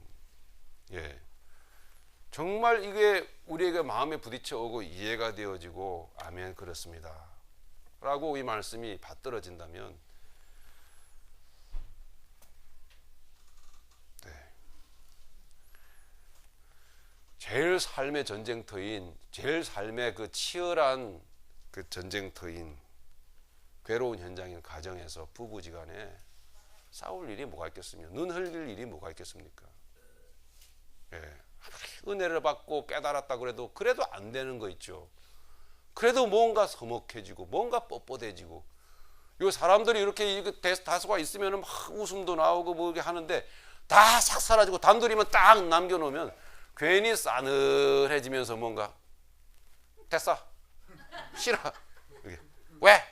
정말 이게 우리에게 마음에 부딪혀 오고 이해가 되어지고 아멘 그렇습니다 라고 이 말씀이 받들어진다면 제일 삶의 전쟁터인, 제일 삶의 그 치열한 그 전쟁터인 괴로운 현장인 가정에서 부부지간에 싸울 일이 뭐가 있겠습니까? 눈 흘릴 일이 뭐가 있겠습니까? 은혜를 받고 깨달았다 그래도 안 되는 거 있죠. 그래도 뭔가 서먹해지고 뭔가 뻣뻣해지고 요 사람들이 이렇게 다수가 있으면 막 웃음도 나오고 뭐 이렇게 하는데 다 싹 사라지고 단둘이만 딱 남겨놓으면 괜히 싸늘해지면서 뭔가 됐어 싫어 왜?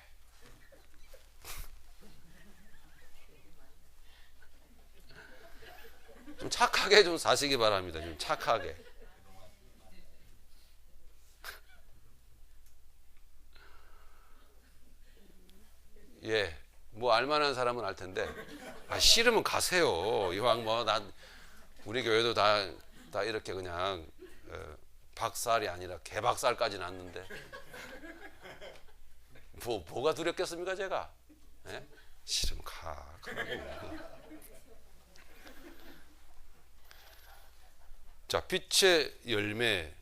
좀 착하게 좀 사시기 바랍니다. 좀 착하게. 뭐 알만한 사람은 알 텐데 싫으면 가세요. 이왕 우리 교회도 다 이렇게 그냥 박살이 아니라 개박살까지 났는데 뭐가 두렵겠습니까 제가? 싫으면 가라고. 자, 빛의 열매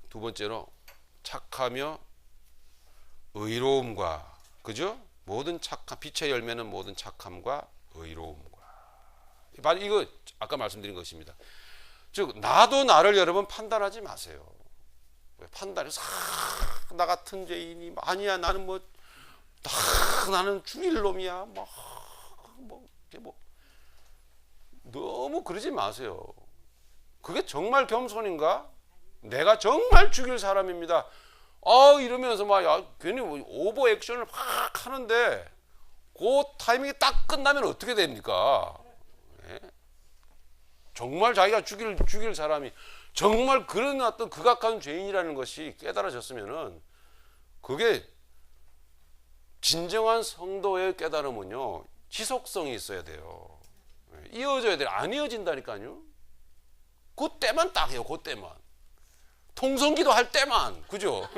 두 번째로 착하며 의로움과 그죠? 모든 빛의 열매는 모든 착함과 의로움과 이거 아까 말씀드린 것입니다. 즉 나도 나를 여러분 판단하지 마세요. 판단해서 나 같은 죄인이 아니야 나는 나는 죽일 놈이야 너무 그러지 마세요. 그게 정말 겸손인가? 내가 정말 죽일 사람입니다. 이러면서 괜히 오버 액션을 확 하는데 그 타이밍이 딱 끝나면 어떻게 됩니까? 정말 자기가 죽일 사람이 정말 그런 어떤 극악한 죄인이라는 것이 깨달아졌으면은 그게 진정한 성도의 깨달음은요 지속성이 있어야 돼요. 이어져야 돼요. 안 이어진다니까요. 그때만 딱 해요. 그때만. 통성기도 할 때만. 그죠?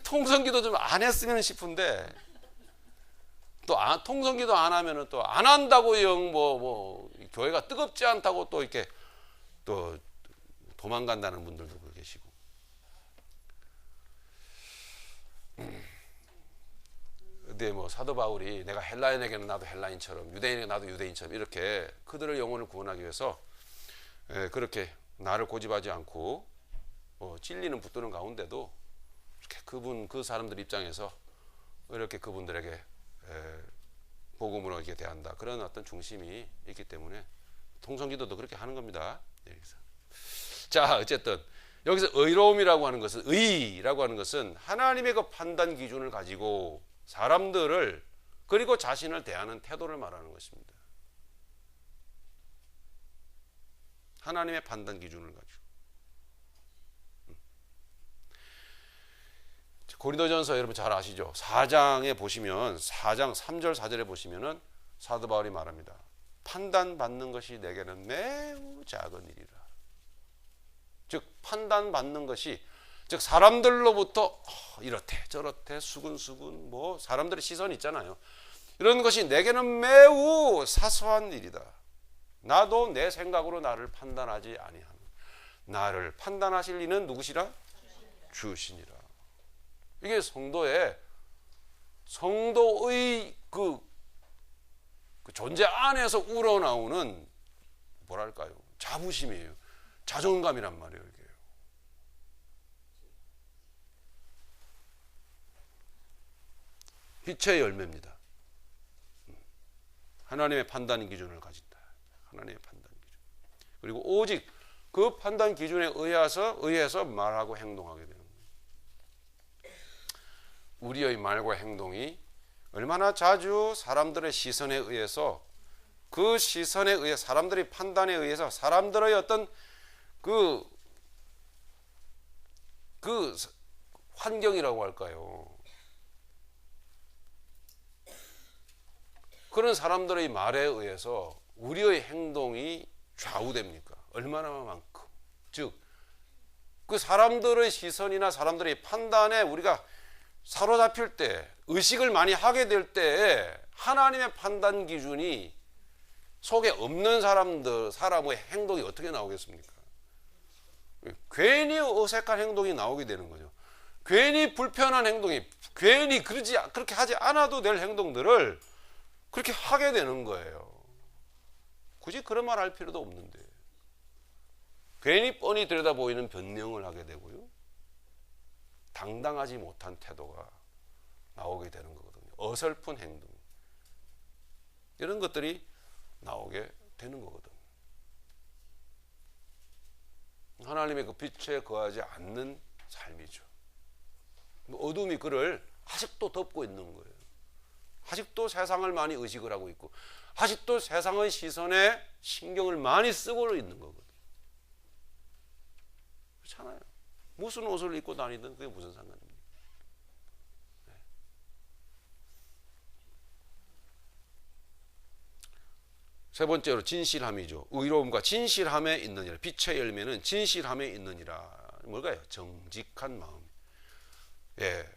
통성기도 좀 안 했으면 싶은데 또 통성기도 안 하면은 또 안 한다고 교회가 뜨겁지 않다고 또 이렇게 또 도망간다는 분들도 계시고. 근데 사도 바울이 내가 헬라인에게는 나도 헬라인처럼 유대인에게 나도 유대인처럼 이렇게 그들의 영혼을 구원하기 위해서 그렇게 나를 고집하지 않고 찔리는 붙드는 가운데도 이렇게 그 사람들 입장에서 이렇게 그분들에게 복음으로 이렇게 대한다. 그런 어떤 중심이 있기 때문에 통성기도도 그렇게 하는 겁니다. 자, 어쨌든 여기서 의로움이라고 하는 것은 의라고 하는 것은 하나님의 그 판단 기준을 가지고 사람들을 그리고 자신을 대하는 태도를 말하는 것입니다. 하나님의 판단 기준을 가지고. 고린도전서 여러분 잘 아시죠? 4장에 보시면 4장 3절 4절에 보시면은 사도 바울이 말합니다. 판단받는 것이 내게는 매우 작은 일이라. 즉 판단받는 것이 즉 사람들로부터 이렇대 저렇대 수근수근 사람들의 시선이 있잖아요. 이런 것이 내게는 매우 사소한 일이다. 나도 내 생각으로 나를 판단하지 아니하는 나를 판단하실 이는 누구시라? 주시니라. 이게 성도의 그 존재 안에서 우러나오는 뭐랄까요? 자부심이에요. 자존감이란 말이에요. 이게. 빛의 열매입니다. 하나님의 판단 기준을 가진다. 하나님의 판단 기준. 그리고 오직 그 판단 기준에 의해서 말하고 행동하게 되는 거예요. 우리의 말과 행동이 얼마나 자주 사람들의 시선에 의해서, 그 시선에 의해, 사람들의 판단에 의해서, 사람들의 어떤 그 환경이라고 할까요? 그런 사람들의 말에 의해서 우리의 행동이 좌우됩니까? 얼마나 만큼. 즉, 그 사람들의 시선이나 사람들의 판단에 우리가 사로잡힐 때, 의식을 많이 하게 될 때 하나님의 판단 기준이 속에 없는 사람의 행동이 어떻게 나오겠습니까? 괜히 어색한 행동이 나오게 되는 거죠. 괜히 불편한 행동이, 괜히 그렇게 하지 않아도 될 행동들을 그렇게 하게 되는 거예요. 굳이 그런 말 할 필요도 없는데. 괜히 뻔히 들여다 보이는 변명을 하게 되고요. 당당하지 못한 태도가 나오게 되는 거거든요. 어설픈 행동. 이런 것들이 나오게 되는 거거든요. 하나님의 그 빛에 거하지 않는 삶이죠. 어둠이 그를 아직도 덮고 있는 거예요. 아직도 세상을 많이 의식을 하고 있고, 아직도 세상의 시선에 신경을 많이 쓰고 있는 거거든요. 그렇잖아요. 무슨 옷을 입고 다니든 그게 무슨 상관입니까? 네. 세 번째로 진실함이죠. 의로움과 진실함에 있느니라. 빛의 열매는 진실함에 있느니라. 뭘까요? 정직한 마음. 예.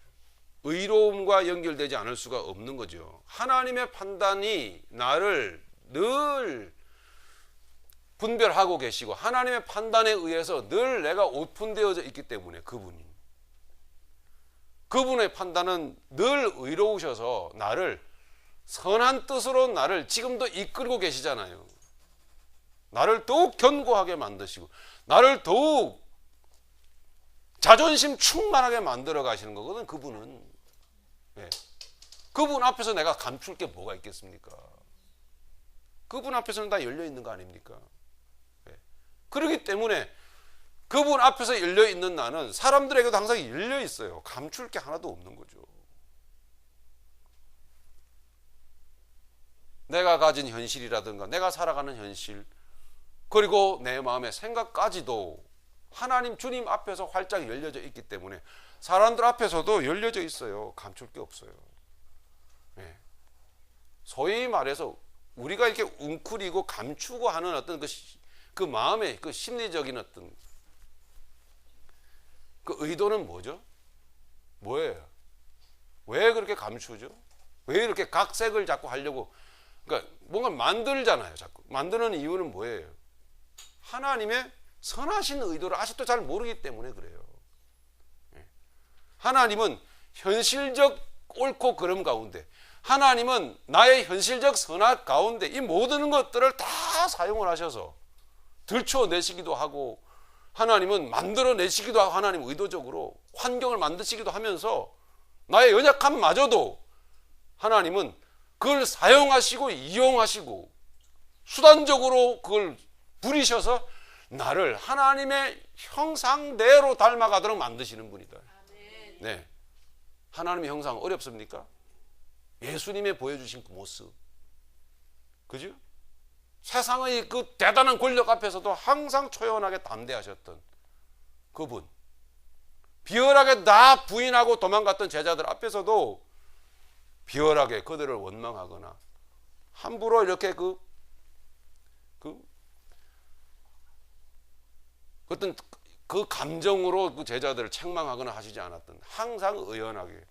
의로움과 연결되지 않을 수가 없는 거죠. 하나님의 판단이 나를 늘 분별하고 계시고, 하나님의 판단에 의해서 늘 내가 오픈되어져 있기 때문에, 그분의 판단은 늘 의로우셔서 나를 선한 뜻으로 나를 지금도 이끌고 계시잖아요. 나를 더욱 견고하게 만드시고, 나를 더욱 자존심 충만하게 만들어 가시는 거거든. 그분은. 네. 그분 앞에서 내가 감출 게 뭐가 있겠습니까? 그분 앞에서는 다 열려 있는 거 아닙니까? 네. 그렇기 때문에 그분 앞에서 열려 있는 나는 사람들에게도 항상 열려 있어요. 감출 게 하나도 없는 거죠. 내가 가진 현실이라든가 내가 살아가는 현실, 그리고 내 마음의 생각까지도 하나님 주님 앞에서 활짝 열려져 있기 때문에 사람들 앞에서도 열려져 있어요. 감출 게 없어요. 네. 소위 말해서 우리가 이렇게 웅크리고 감추고 하는 어떤 그 마음의 그 심리적인 어떤 그 의도는 뭐죠? 뭐예요? 왜 그렇게 감추죠? 왜 이렇게 각색을 자꾸 하려고, 그러니까 뭔가 만들잖아요. 자꾸 만드는 이유는 뭐예요? 하나님의 선하신 의도를 아직도 잘 모르기 때문에 그래요. 하나님은 현실적 옳고 그름 가운데, 하나님은 나의 현실적 선악 가운데 이 모든 것들을 다 사용을 하셔서 들춰내시기도 하고, 하나님은 만들어내시기도 하고, 하나님 의도적으로 환경을 만드시기도 하면서 나의 연약함마저도 하나님은 그걸 사용하시고 이용하시고 수단적으로 그걸 부리셔서 나를 하나님의 형상대로 닮아가도록 만드시는 분이다. 네. 하나님의 형상 어렵습니까? 예수님의 보여주신 그 모습. 그죠? 세상의 그 대단한 권력 앞에서도 항상 초연하게 담대하셨던 그분. 비열하게 다 부인하고 도망갔던 제자들 앞에서도 비열하게 그들을 원망하거나 함부로 이렇게 어떤 그 감정으로 그 제자들을 책망하거나 하시지 않았던, 항상 의연하게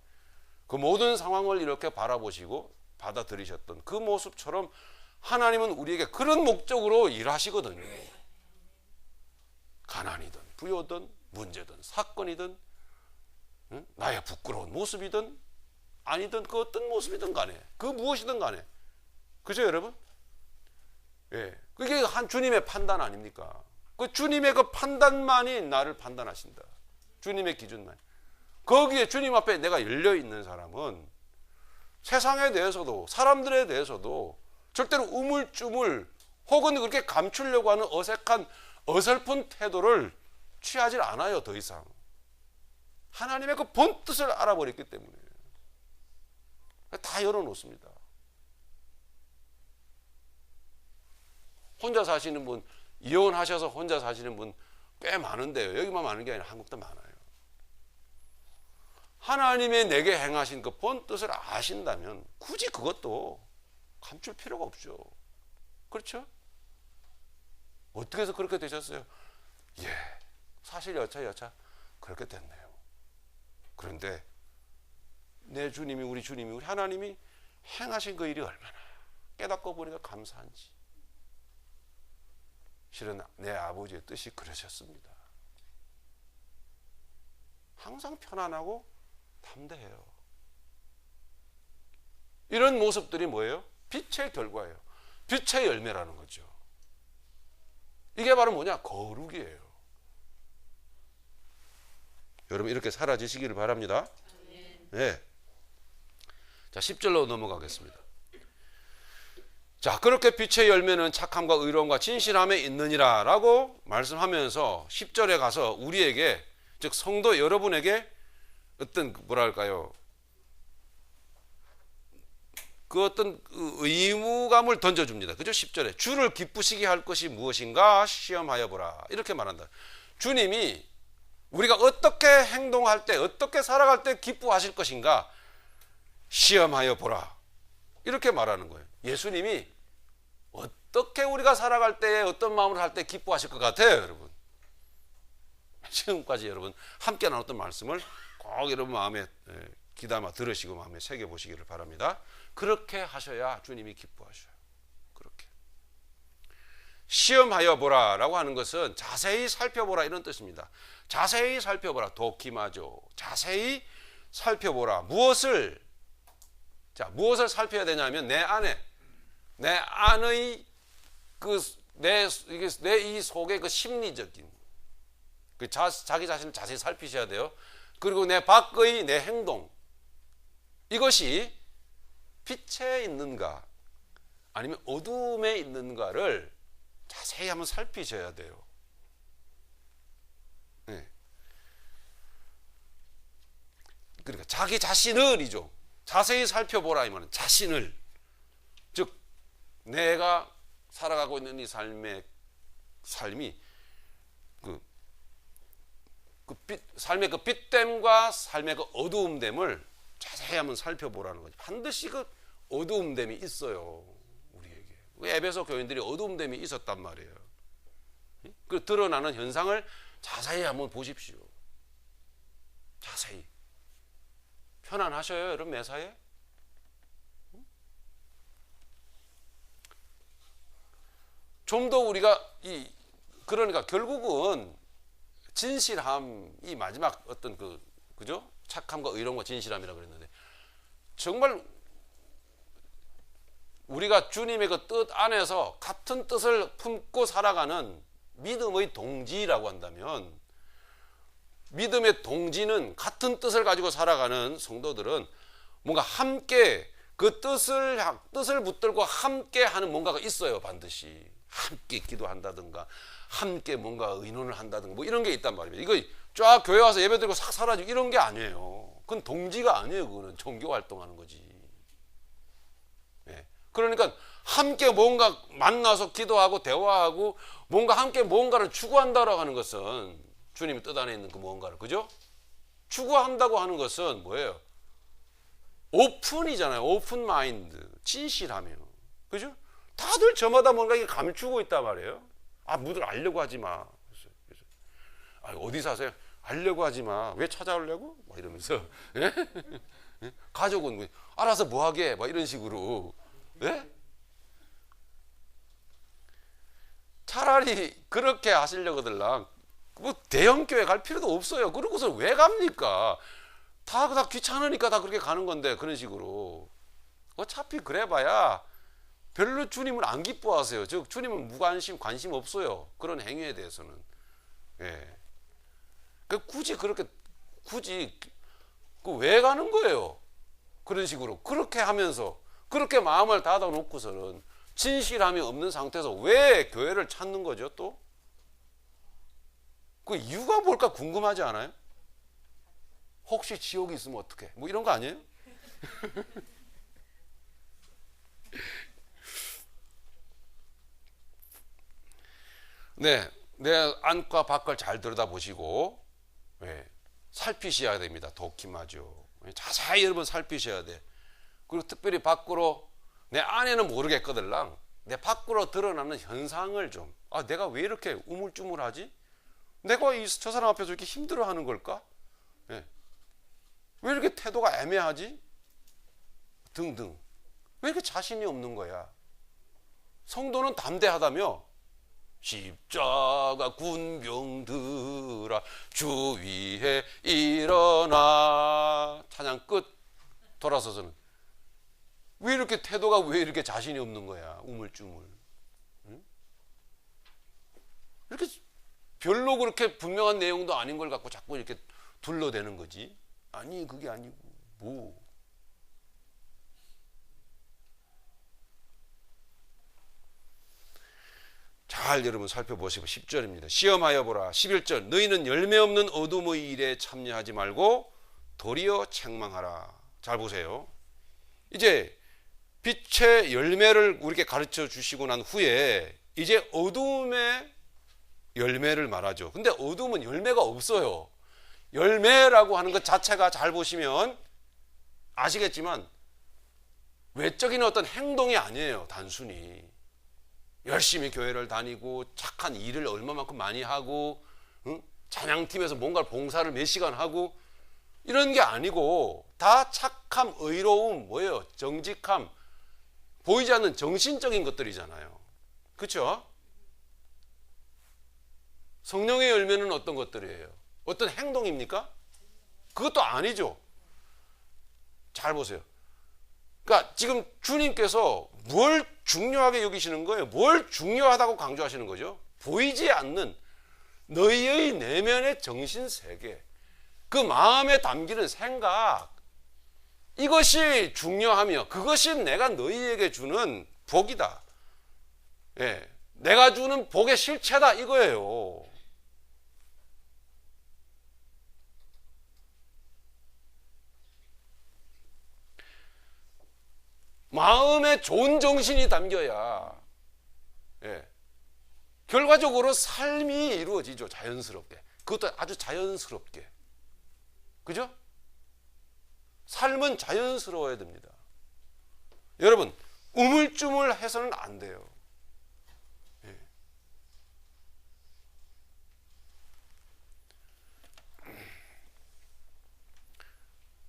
그 모든 상황을 이렇게 바라보시고 받아들이셨던 그 모습처럼 하나님은 우리에게 그런 목적으로 일하시거든요. 가난이든 부요든 문제든 사건이든 응? 나의 부끄러운 모습이든 아니든 그 어떤 모습이든 간에 그 무엇이든 간에 그죠 여러분? 예, 그게 한 주님의 판단 아닙니까? 그 주님의 그 판단만이 나를 판단하신다. 주님의 기준만. 거기에 주님 앞에 내가 열려 있는 사람은 세상에 대해서도 사람들에 대해서도 절대로 우물쭈물 혹은 그렇게 감추려고 하는 어색한 어설픈 태도를 취하지 않아요. 더 이상 하나님의 그 본 뜻을 알아버렸기 때문에 다 열어놓습니다. 혼자 사시는 분, 이혼하셔서 혼자 사시는 분 꽤 많은데요. 여기만 많은 게 아니라 한국도 많아요. 하나님의 내게 행하신 그 본 뜻을 아신다면 굳이 그것도 감출 필요가 없죠. 그렇죠? 어떻게 해서 그렇게 되셨어요? 예, 사실 여차 그렇게 됐네요. 그런데 내 주님이 우리 하나님이 행하신 그 일이 얼마나 깨닫고 보니까 감사한지. 실은 내 아버지의 뜻이 그러셨습니다. 항상 편안하고 담대해요. 이런 모습들이 뭐예요? 빛의 결과예요. 빛의 열매라는 거죠. 이게 바로 뭐냐? 거룩이에요. 여러분 이렇게 살아지시기를 바랍니다. 네. 자, 10절로 넘어가겠습니다. 자, 그렇게 빛의 열매는 착함과 의로움과 진실함에 있느니라 라고 말씀하면서 10절에 가서 우리에게, 즉 성도 여러분에게 어떤 뭐랄까요, 그 어떤 의무감을 던져줍니다. 그죠? 10절에 주를 기쁘시게 할 것이 무엇인가 시험하여 보라 이렇게 말한다. 주님이 우리가 어떻게 행동할 때, 어떻게 살아갈 때 기뻐하실 것인가 시험하여 보라 이렇게 말하는 거예요. 예수님이 어떻게 우리가 살아갈 때에 어떤 마음을 할 때 기뻐하실 것 같아요, 여러분? 지금까지 여러분 함께 나눴던 말씀을 꼭 여러분 마음에 귀담아 들으시고 마음에 새겨보시기를 바랍니다. 그렇게 하셔야 주님이 기뻐하셔요. 그렇게 시험하여 보라 라고 하는 것은 자세히 살펴보라 이런 뜻입니다. 자세히 살펴보라, 도키마죠. 자세히 살펴보라. 무엇을 살펴야 되냐면 내 안의 내 이 속의 그 심리적인 자기 자신을 자세히 살피셔야 돼요. 그리고 내 밖의 내 행동, 이것이 빛에 있는가 아니면 어두움에 있는가를 자세히 한번 살피셔야 돼요. 네. 그러니까 자기 자신을이죠. 자세히 살펴보라 이 말은 자신을, 즉 내가 살아가고 있는 이 삶이 삶의 그 빛됨과 삶의 그 어두움됨을 자세히 한번 살펴보라는 거죠. 반드시 그 어두움됨이 있어요, 우리에게. 에베소 교인들이 어두움됨이 있었단 말이에요. 그 드러나는 현상을 자세히 한번 보십시오. 자세히. 편안하셔요, 여러분 매사에? 좀 더 우리가 그러니까 결국은 진실함이 마지막 어떤 그죠? 착함과 의로움과 진실함이라고 그랬는데, 정말 우리가 주님의 그 뜻 안에서 같은 뜻을 품고 살아가는 믿음의 동지라고 한다면, 믿음의 동지는 같은 뜻을 가지고 살아가는 성도들은 뭔가 함께 그 뜻을 붙들고 함께 하는 뭔가가 있어요. 반드시 함께 기도한다든가 함께 뭔가 의논을 한다든가 뭐 이런 게 있단 말입니다. 이거 쫙 교회 와서 예배 드리고 싹 사라지고 이런 게 아니에요. 그건 동지가 아니에요. 그거는 종교 활동하는 거지. 네. 그러니까 함께 뭔가 만나서 기도하고 대화하고 뭔가 함께 뭔가를 추구한다라고 하는 것은 주님의 뜻 안에 있는 그 뭔가를, 그죠? 추구한다고 하는 것은 뭐예요? 오픈이잖아요. 오픈 마인드, 진실하며, 그죠? 다들 저마다 뭔가 이게 감추고 있단 말이에요. 무들 알려고 하지 마. 그래서 어디 사세요? 알려고 하지 마. 왜 찾아오려고? 막 이러면서 예? 가족은 알아서 뭐 하게? 막 이런 식으로. 예? 차라리 그렇게 하시려고들랑 뭐 대형 교회 갈 필요도 없어요. 그러고서 왜 갑니까? 다 귀찮으니까 다 그렇게 가는 건데, 그런 식으로. 어차피 그래봐야 별로 주님을 안 기뻐하세요. 즉 주님은 무관심, 관심 없어요. 그런 행위에 대해서는. 예. 굳이 왜 가는 거예요? 그런 식으로 그렇게 하면서 그렇게 마음을 닫아놓고서는 진실함이 없는 상태에서 왜 교회를 찾는 거죠? 또 그 이유가 뭘까 궁금하지 않아요? 혹시 지옥이 있으면 어떡해? 뭐 이런 거 아니에요? 네, 내 안과 밖을 잘 들여다보시고, 네, 살피셔야 됩니다. 도키마죠. 자세히 여러분 살피셔야 돼. 그리고 특별히 밖으로, 내 안에는 모르겠거들랑 내 밖으로 드러나는 현상을 좀, 내가 왜 이렇게 우물쭈물하지? 내가 저 사람 앞에서 이렇게 힘들어하는 걸까? 네. 왜 이렇게 태도가 애매하지? 등등. 왜 이렇게 자신이 없는 거야? 성도는 담대하다며? 십자가 군병들아 주 위에 일어나. 찬양 끝. 돌아서서는 왜 이렇게 태도가 왜 이렇게 자신이 없는 거야? 우물쭈물. 응? 이렇게 별로 그렇게 분명한 내용도 아닌 걸 갖고 자꾸 이렇게 둘러대는 거지. 아니 그게 아니고 뭐. 잘 여러분 살펴보시고 10절입니다. 시험하여 보라. 11절 너희는 열매 없는 어둠의 일에 참여하지 말고 도리어 책망하라. 잘 보세요. 이제 빛의 열매를 우리에게 가르쳐 주시고 난 후에 이제 어둠의 열매를 말하죠. 근데 어둠은 열매가 없어요. 열매라고 하는 것 자체가 잘 보시면 아시겠지만 외적인 어떤 행동이 아니에요. 단순히 열심히 교회를 다니고 착한 일을 얼마만큼 많이 하고, 응? 찬양팀에서 뭔가 봉사를 몇 시간 하고 이런 게 아니고 다 착함, 의로움, 뭐예요? 정직함, 보이지 않는 정신적인 것들이잖아요. 그렇죠? 성령의 열매는 어떤 것들이에요? 어떤 행동입니까? 그것도 아니죠. 잘 보세요. 그러니까 지금 주님께서 뭘 중요하게 여기시는 거예요? 뭘 중요하다고 강조하시는 거죠? 보이지 않는 너희의 내면의 정신세계, 그 마음에 담기는 생각, 이것이 중요하며 그것이 내가 너희에게 주는 복이다. 예, 내가 주는 복의 실체다 이거예요. 마음에 좋은 정신이 담겨야, 예, 결과적으로 삶이 이루어지죠. 자연스럽게. 그것도 아주 자연스럽게. 그죠? 삶은 자연스러워야 됩니다. 여러분, 우물쭈물해서는 안 돼요. 예.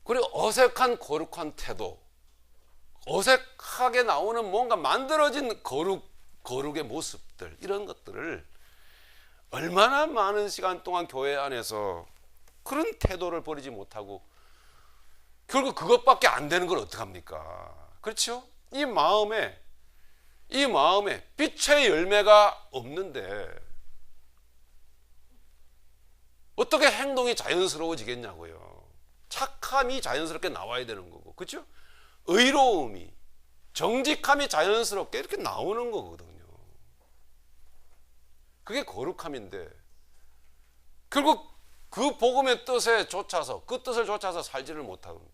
그리고 어색한 거룩한 태도, 어색하게 나오는 뭔가 만들어진 거룩의 모습들, 이런 것들을 얼마나 많은 시간 동안 교회 안에서 그런 태도를 버리지 못하고 결국 그것밖에 안 되는 걸 어떡합니까? 그렇죠? 이 마음에 빛의 열매가 없는데 어떻게 행동이 자연스러워지겠냐고요. 착함이 자연스럽게 나와야 되는 거고, 그렇죠? 의로움이, 정직함이 자연스럽게 이렇게 나오는 거거든요. 그게 거룩함인데 결국 그 복음의 뜻에 쫓아서, 그 뜻을 쫓아서 살지를 못하고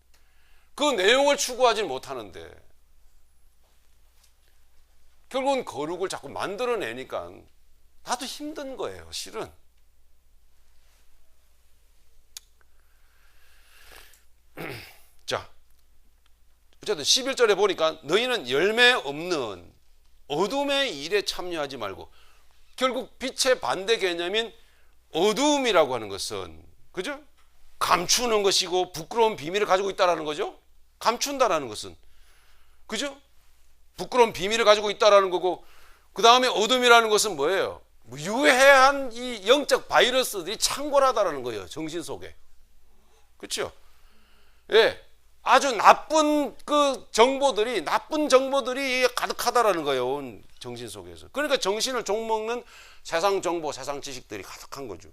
그 내용을 추구하지는 못하는데 결국은 거룩을 자꾸 만들어내니까 나도 힘든 거예요, 실은. 자, 어쨌든 11절에 보니까 너희는 열매 없는 어둠의 일에 참여하지 말고, 결국 빛의 반대 개념인 어두움이라고 하는 것은, 그죠? 감추는 것이고 부끄러운 비밀을 가지고 있다라는 거죠. 감춘다라는 것은, 그죠? 부끄러운 비밀을 가지고 있다라는 거고, 그 다음에 어둠이라는 것은 뭐예요? 유해한 이 영적 바이러스들이 창궐하다라는 거예요, 정신 속에. 그렇죠? 예, 아주 나쁜 그 정보들이, 나쁜 정보들이 가득하다라는 거예요. 정신 속에서. 그러니까 정신을 종먹는 세상 정보, 세상 지식들이 가득한 거죠.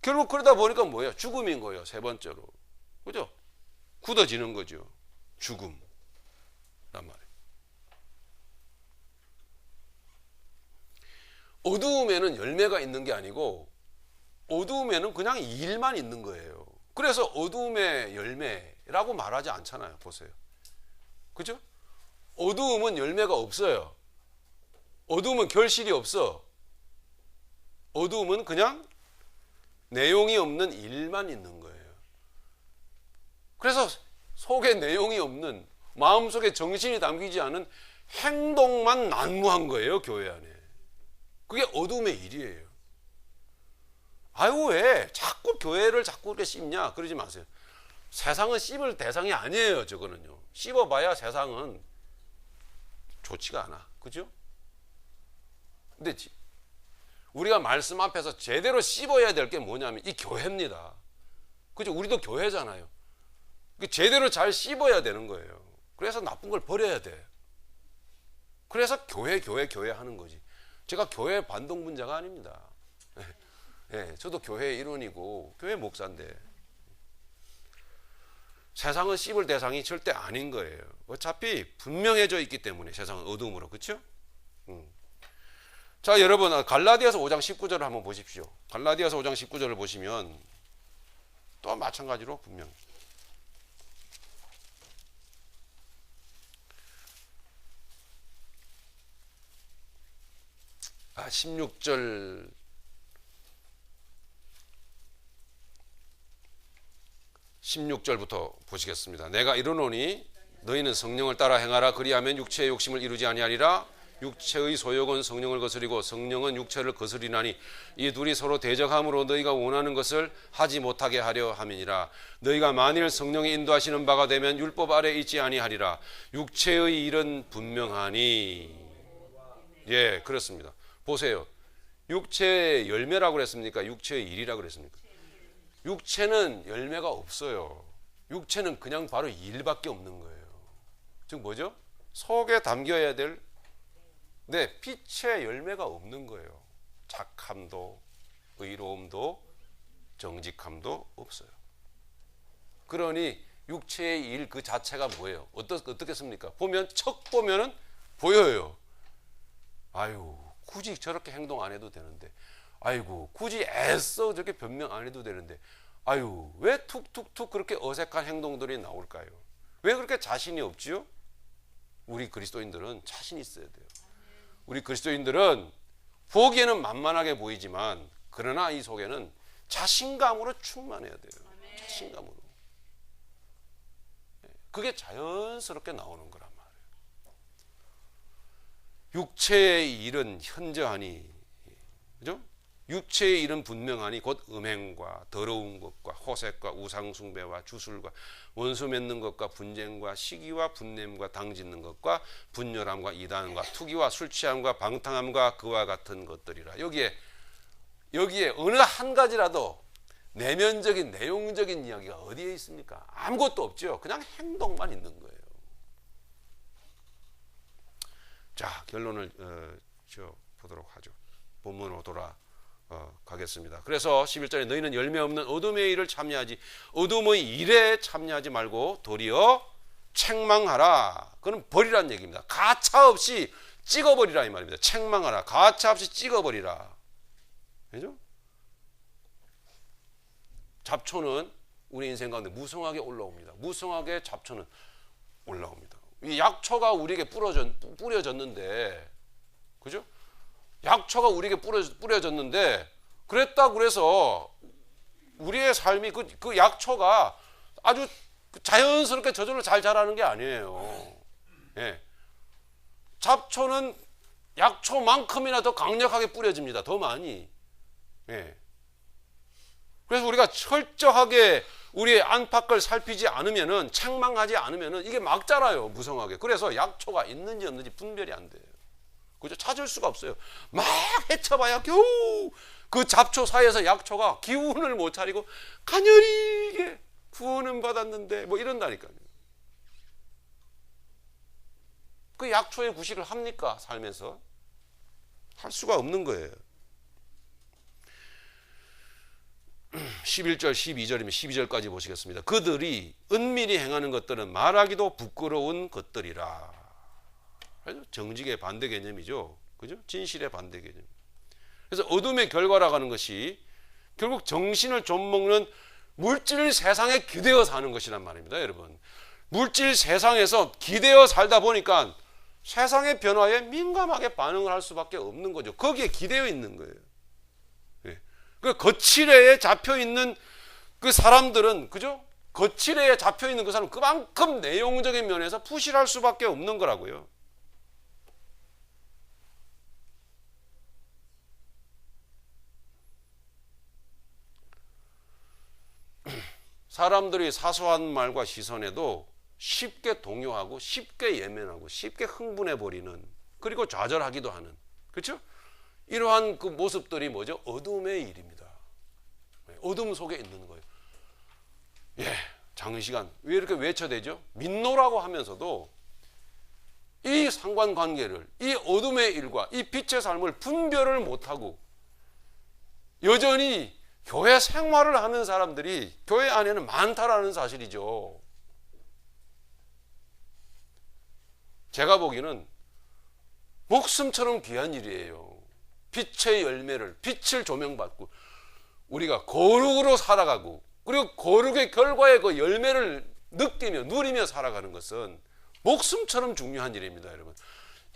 결국 그러다 보니까 뭐예요? 죽음인 거예요. 세 번째로. 그죠? 굳어지는 거죠. 죽음란 말이에요. 어두움에는 열매가 있는 게 아니고 어두움에는 그냥 일만 있는 거예요. 그래서 어두움의 열매라고 말하지 않잖아요. 보세요. 그죠? 어두움은 열매가 없어요. 어두움은 결실이 없어. 어두움은 그냥 내용이 없는 일만 있는 거예요. 그래서 속에 내용이 없는, 마음속에 정신이 담기지 않은 행동만 난무한 거예요. 교회 안에. 그게 어두움의 일이에요. 아유, 왜 자꾸 교회를 자꾸 이렇게 씹냐? 그러지 마세요. 세상은 씹을 대상이 아니에요. 저거는요. 씹어봐야 세상은 좋지가 않아. 그죠? 근데 우리가 말씀 앞에서 제대로 씹어야 될 게 뭐냐면 이 교회입니다. 그죠? 우리도 교회잖아요. 제대로 잘 씹어야 되는 거예요. 그래서 나쁜 걸 버려야 돼. 그래서 교회 하는 거지. 제가 교회 반동분자가 아닙니다. 예, 저도 교회 일원이고 교회 목사인데 세상은 씹을 대상이 절대 아닌 거예요. 어차피 분명해져 있기 때문에 세상은 어두움으로. 그렇죠? 자, 여러분 갈라디아서 5장 19절을 한번 보십시오. 갈라디아서 5장 19절을 보시면 또 마찬가지로 분명 16절 16절부터 보시겠습니다. 내가 이르노니 너희는 성령을 따라 행하라. 그리하면 육체의 욕심을 이루지 아니하리라. 육체의 소욕은 성령을 거스리고 성령은 육체를 거스리나니 이 둘이 서로 대적함으로 너희가 원하는 것을 하지 못하게 하려 함이니라. 너희가 만일 성령이 인도하시는 바가 되면 율법 아래 있지 아니하리라. 육체의 일은 분명하니. 예, 그렇습니다. 보세요. 육체의 열매라고 그랬습니까? 육체의 일이라고 그랬습니까? 육체는 열매가 없어요. 육체는 그냥 바로 일밖에 없는 거예요. 즉 뭐죠? 속에 담겨야 될 빛의 열매가 없는 거예요. 착함도 의로움도 정직함도 없어요. 그러니 육체의 일 그 자체가 뭐예요? 어떻겠습니까? 척 보면은 보여요. 아유, 굳이 저렇게 행동 안 해도 되는데, 아이고 굳이 애써 저렇게 변명 안 해도 되는데, 아유 왜 툭툭툭 그렇게 어색한 행동들이 나올까요? 왜 그렇게 자신이 없지요? 우리 그리스도인들은 자신이 있어야 돼요. 우리 그리스도인들은 보기에는 만만하게 보이지만 그러나 이 속에는 자신감으로 충만해야 돼요. 자신감으로. 그게 자연스럽게 나오는 거란 말이에요. 육체의 일은 현저하니, 그죠? 육체의 일은 분명하니 곧 음행과 더러운 것과 호색과 우상숭배와 주술과 원수 맺는 것과 분쟁과 시기와 분냄과 당짓는 것과 분열함과 이단과 투기와 술취함과 방탕함과 그와 같은 것들이라. 여기에 어느 한 가지라도 내면적인 내용적인 이야기가 어디에 있습니까? 아무것도 없죠. 그냥 행동만 있는 거예요. 자, 결론을 보도록 하죠. 본문으로 가겠습니다. 그래서 11절에 너희는 열매 없는 어둠의 일을 참여하지, 어둠의 일에 참여하지 말고 도리어 책망하라. 그건 버리라는 얘기입니다. 가차 없이 찍어버리라 이 말입니다. 책망하라. 가차 없이 찍어버리라. 그죠? 잡초는 우리 인생 가운데 무성하게 올라옵니다. 무성하게 잡초는 올라옵니다. 이 약초가 우리에게 뿌려졌는데, 그죠? 약초가 우리에게 뿌려졌는데, 그랬다 그래서 우리의 삶이 그 약초가 아주 자연스럽게 저절로 잘 자라는 게 아니에요. 예. 잡초는 약초만큼이나 더 강력하게 뿌려집니다. 더 많이. 예. 그래서 우리가 철저하게 우리의 안팎을 살피지 않으면은, 책망하지 않으면은 이게 막 자라요. 무성하게. 그래서 약초가 있는지 없는지 분별이 안 돼요. 그죠? 찾을 수가 없어요. 막 헤쳐봐야 겨우 그 잡초 사이에서 약초가 기운을 못 차리고 가녀리게 구원은 받았는데 뭐 이런다니까요. 그 약초의 구실을 합니까? 살면서 할 수가 없는 거예요. 11절 12절이면 12절까지 보시겠습니다. 그들이 은밀히 행하는 것들은 말하기도 부끄러운 것들이라. 정직의 반대 개념이죠. 그죠? 진실의 반대 개념. 그래서 어둠의 결과라고 하는 것이 결국 정신을 좀먹는 물질 세상에 기대어 사는 것이란 말입니다, 여러분. 물질 세상에서 기대어 살다 보니까 세상의 변화에 민감하게 반응을 할 수밖에 없는 거죠. 거기에 기대어 있는 거예요. 그 거칠애에 잡혀 있는 그 사람들은, 그죠? 거칠애에 잡혀 있는 그 사람은 그만큼 내용적인 면에서 부실할 수밖에 없는 거라고요. 사람들이 사소한 말과 시선에도 쉽게 동요하고 쉽게 예민하고 쉽게 흥분해 버리는, 그리고 좌절하기도 하는, 그렇죠? 이러한 그 모습들이 뭐죠? 어둠의 일입니다. 어둠 속에 있는 거예요. 예, 장시간 왜 이렇게 외쳐대죠? 민노라고 하면서도 이 상관관계를, 이 어둠의 일과 이 빛의 삶을 분별을 못하고 여전히 교회 생활을 하는 사람들이 교회 안에는 많다라는 사실이죠. 제가 보기에는 목숨처럼 귀한 일이에요. 빛의 열매를, 빛을 조명받고 우리가 거룩으로 살아가고, 그리고 거룩의 결과의 그 열매를 느끼며 누리며 살아가는 것은 목숨처럼 중요한 일입니다, 여러분.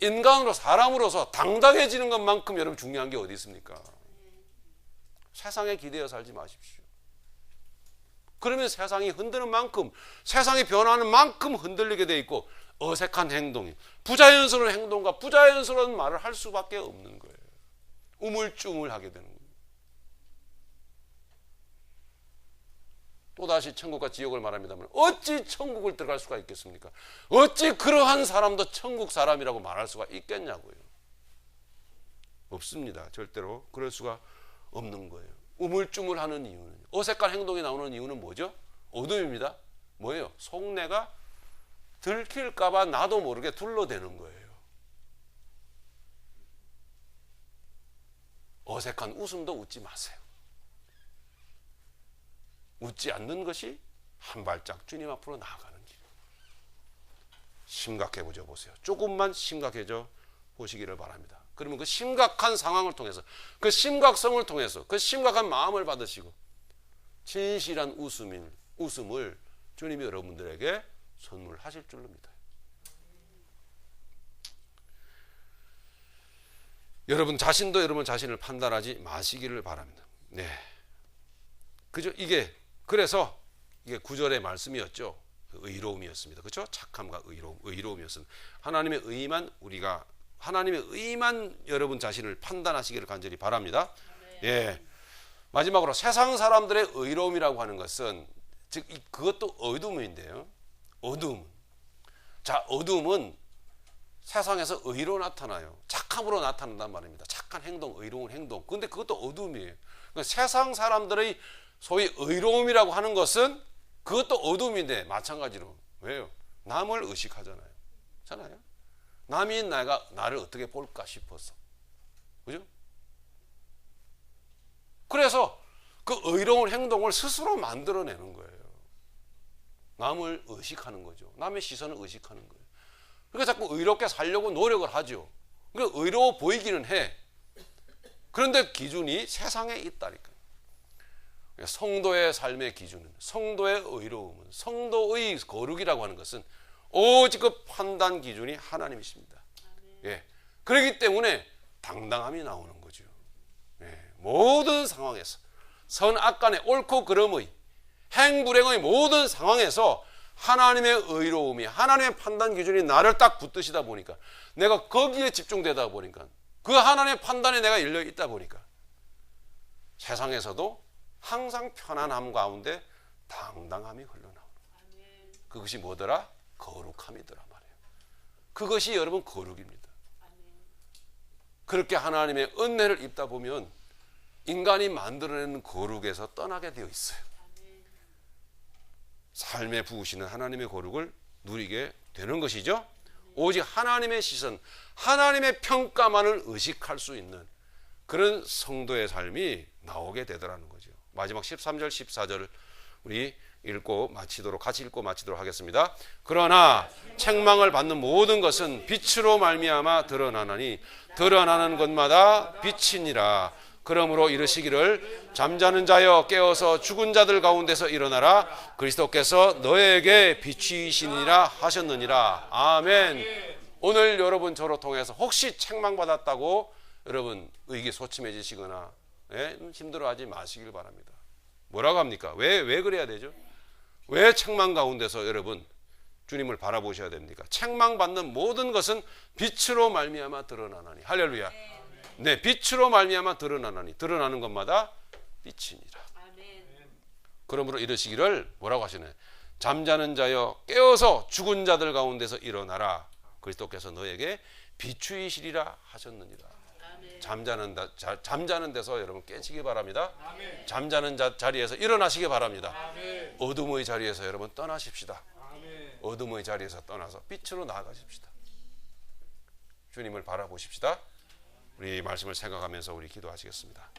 인간으로, 사람으로서 당당해지는 것만큼 여러분 중요한 게 어디 있습니까? 세상에 기대어 살지 마십시오. 그러면 세상이 흔드는 만큼, 세상이 변하는 만큼 흔들리게 돼 있고, 어색한 행동이, 부자연스러운 행동과 부자연스러운 말을 할 수밖에 없는 거예요. 우물쭈물하게 되는 거예요. 또다시 천국과 지옥을 말합니다만 어찌 천국을 들어갈 수가 있겠습니까? 어찌 그러한 사람도 천국 사람이라고 말할 수가 있겠냐고요. 없습니다. 절대로 그럴 수가 없는 거예요. 우물쭈물하는 이유는, 어색한 행동이 나오는 이유는 뭐죠? 어둠입니다. 뭐예요? 속내가 들킬까 봐 나도 모르게 둘러대는 거예요. 어색한 웃음도 웃지 마세요. 웃지 않는 것이 한 발짝 주님 앞으로 나아가는 길. 심각해 보세요. 조금만 심각해져 보시기를 바랍니다. 그러면 그 심각한 상황을 통해서, 그 심각성을 통해서, 그 심각한 마음을 받으시고 진실한 웃음을 주님이 여러분들에게 선물하실 줄로 믿어요. 여러분 자신도 여러분 자신을 판단하지 마시기를 바랍니다. 네, 그죠? 그래서 이게 9절의 말씀이었죠. 의로움이었습니다. 그렇죠? 착함과 의로움이었습니다. 하나님의 의만 여러분 자신을 판단하시기를 간절히 바랍니다. 예. 마지막으로 세상 사람들의 의로움이라고 하는 것은, 즉 그것도 어둠인데요. 어둠은 세상에서 의로 나타나요. 착함으로 나타난단 말입니다. 착한 행동, 의로운 행동. 그런데 그것도 어둠이에요. 그러니까 세상 사람들의 소위 의로움이라고 하는 것은 그것도 어둠인데 마찬가지로, 왜요? 남을 의식하잖아요. 남이 나를 어떻게 볼까 싶어서. 그죠? 그래서 그 의로운 행동을 스스로 만들어내는 거예요. 남을 의식하는 거죠. 남의 시선을 의식하는 거예요. 그러니까 자꾸 의롭게 살려고 노력을 하죠. 그러니까 의로워 보이기는 해. 그런데 기준이 세상에 있다니까요. 성도의 삶의 기준은, 성도의 의로움은, 성도의 거룩이라고 하는 것은 오직 그 판단 기준이 하나님이십니다. 예. 그렇기 때문에 당당함이 나오는 거죠. 예. 모든 상황에서, 선악간의 옳고 그름의, 행불행의 모든 상황에서 하나님의 의로움이, 하나님의 판단 기준이 나를 딱 붙드시다 보니까, 내가 거기에 집중되다 보니까, 그 하나님의 판단에 내가 열려 있다 보니까 세상에서도 항상 편안함 가운데 당당함이 흘러나오는 거예요. 그것이 뭐더라? 거룩함이더라 말이에요. 그것이 여러분 거룩입니다. 그렇게 하나님의 은혜를 입다 보면 인간이 만들어내는 거룩에서 떠나게 되어 있어요. 삶에 부으시는 하나님의 거룩을 누리게 되는 것이죠. 오직 하나님의 시선, 하나님의 평가만을 의식할 수 있는 그런 성도의 삶이 나오게 되더라는 거죠. 마지막 13절 14절을 우리 같이 읽고 마치도록 하겠습니다. 그러나 책망을 받는 모든 것은 빛으로 말미암아 드러나나니 드러나는 것마다 빛이니라. 그러므로 이르시기를 잠자는 자여 깨어서 죽은 자들 가운데서 일어나라. 그리스도께서 너에게 빛이시니라 하셨느니라. 아멘. 오늘 여러분 저로 통해서 혹시 책망받았다고 여러분 의기소침해지시거나 힘들어하지 마시길 바랍니다. 뭐라고 합니까? 왜 그래야 되죠? 왜 책망 가운데서 여러분 주님을 바라보셔야 됩니까? 책망받는 모든 것은 빛으로 말미암아 드러나나니. 할렐루야. 네, 빛으로 말미암아 드러나나니. 드러나는 것마다 빛이니라. 그러므로 이르시기를 뭐라고 하시나요? 잠자는 자여 깨어서 죽은 자들 가운데서 일어나라. 그리스도께서 너에게 비추이시리라 하셨느니라. 잠자는 데서 여러분 깨시기 바랍니다. 아멘. 잠자는 자리에서 일어나시기 바랍니다. 아멘. 어둠의 자리에서 여러분 떠나십시다. 아멘. 어둠의 자리에서 떠나서 빛으로 나아가십시다. 주님을 바라보십시다. 우리 말씀을 생각하면서 우리 기도하시겠습니다.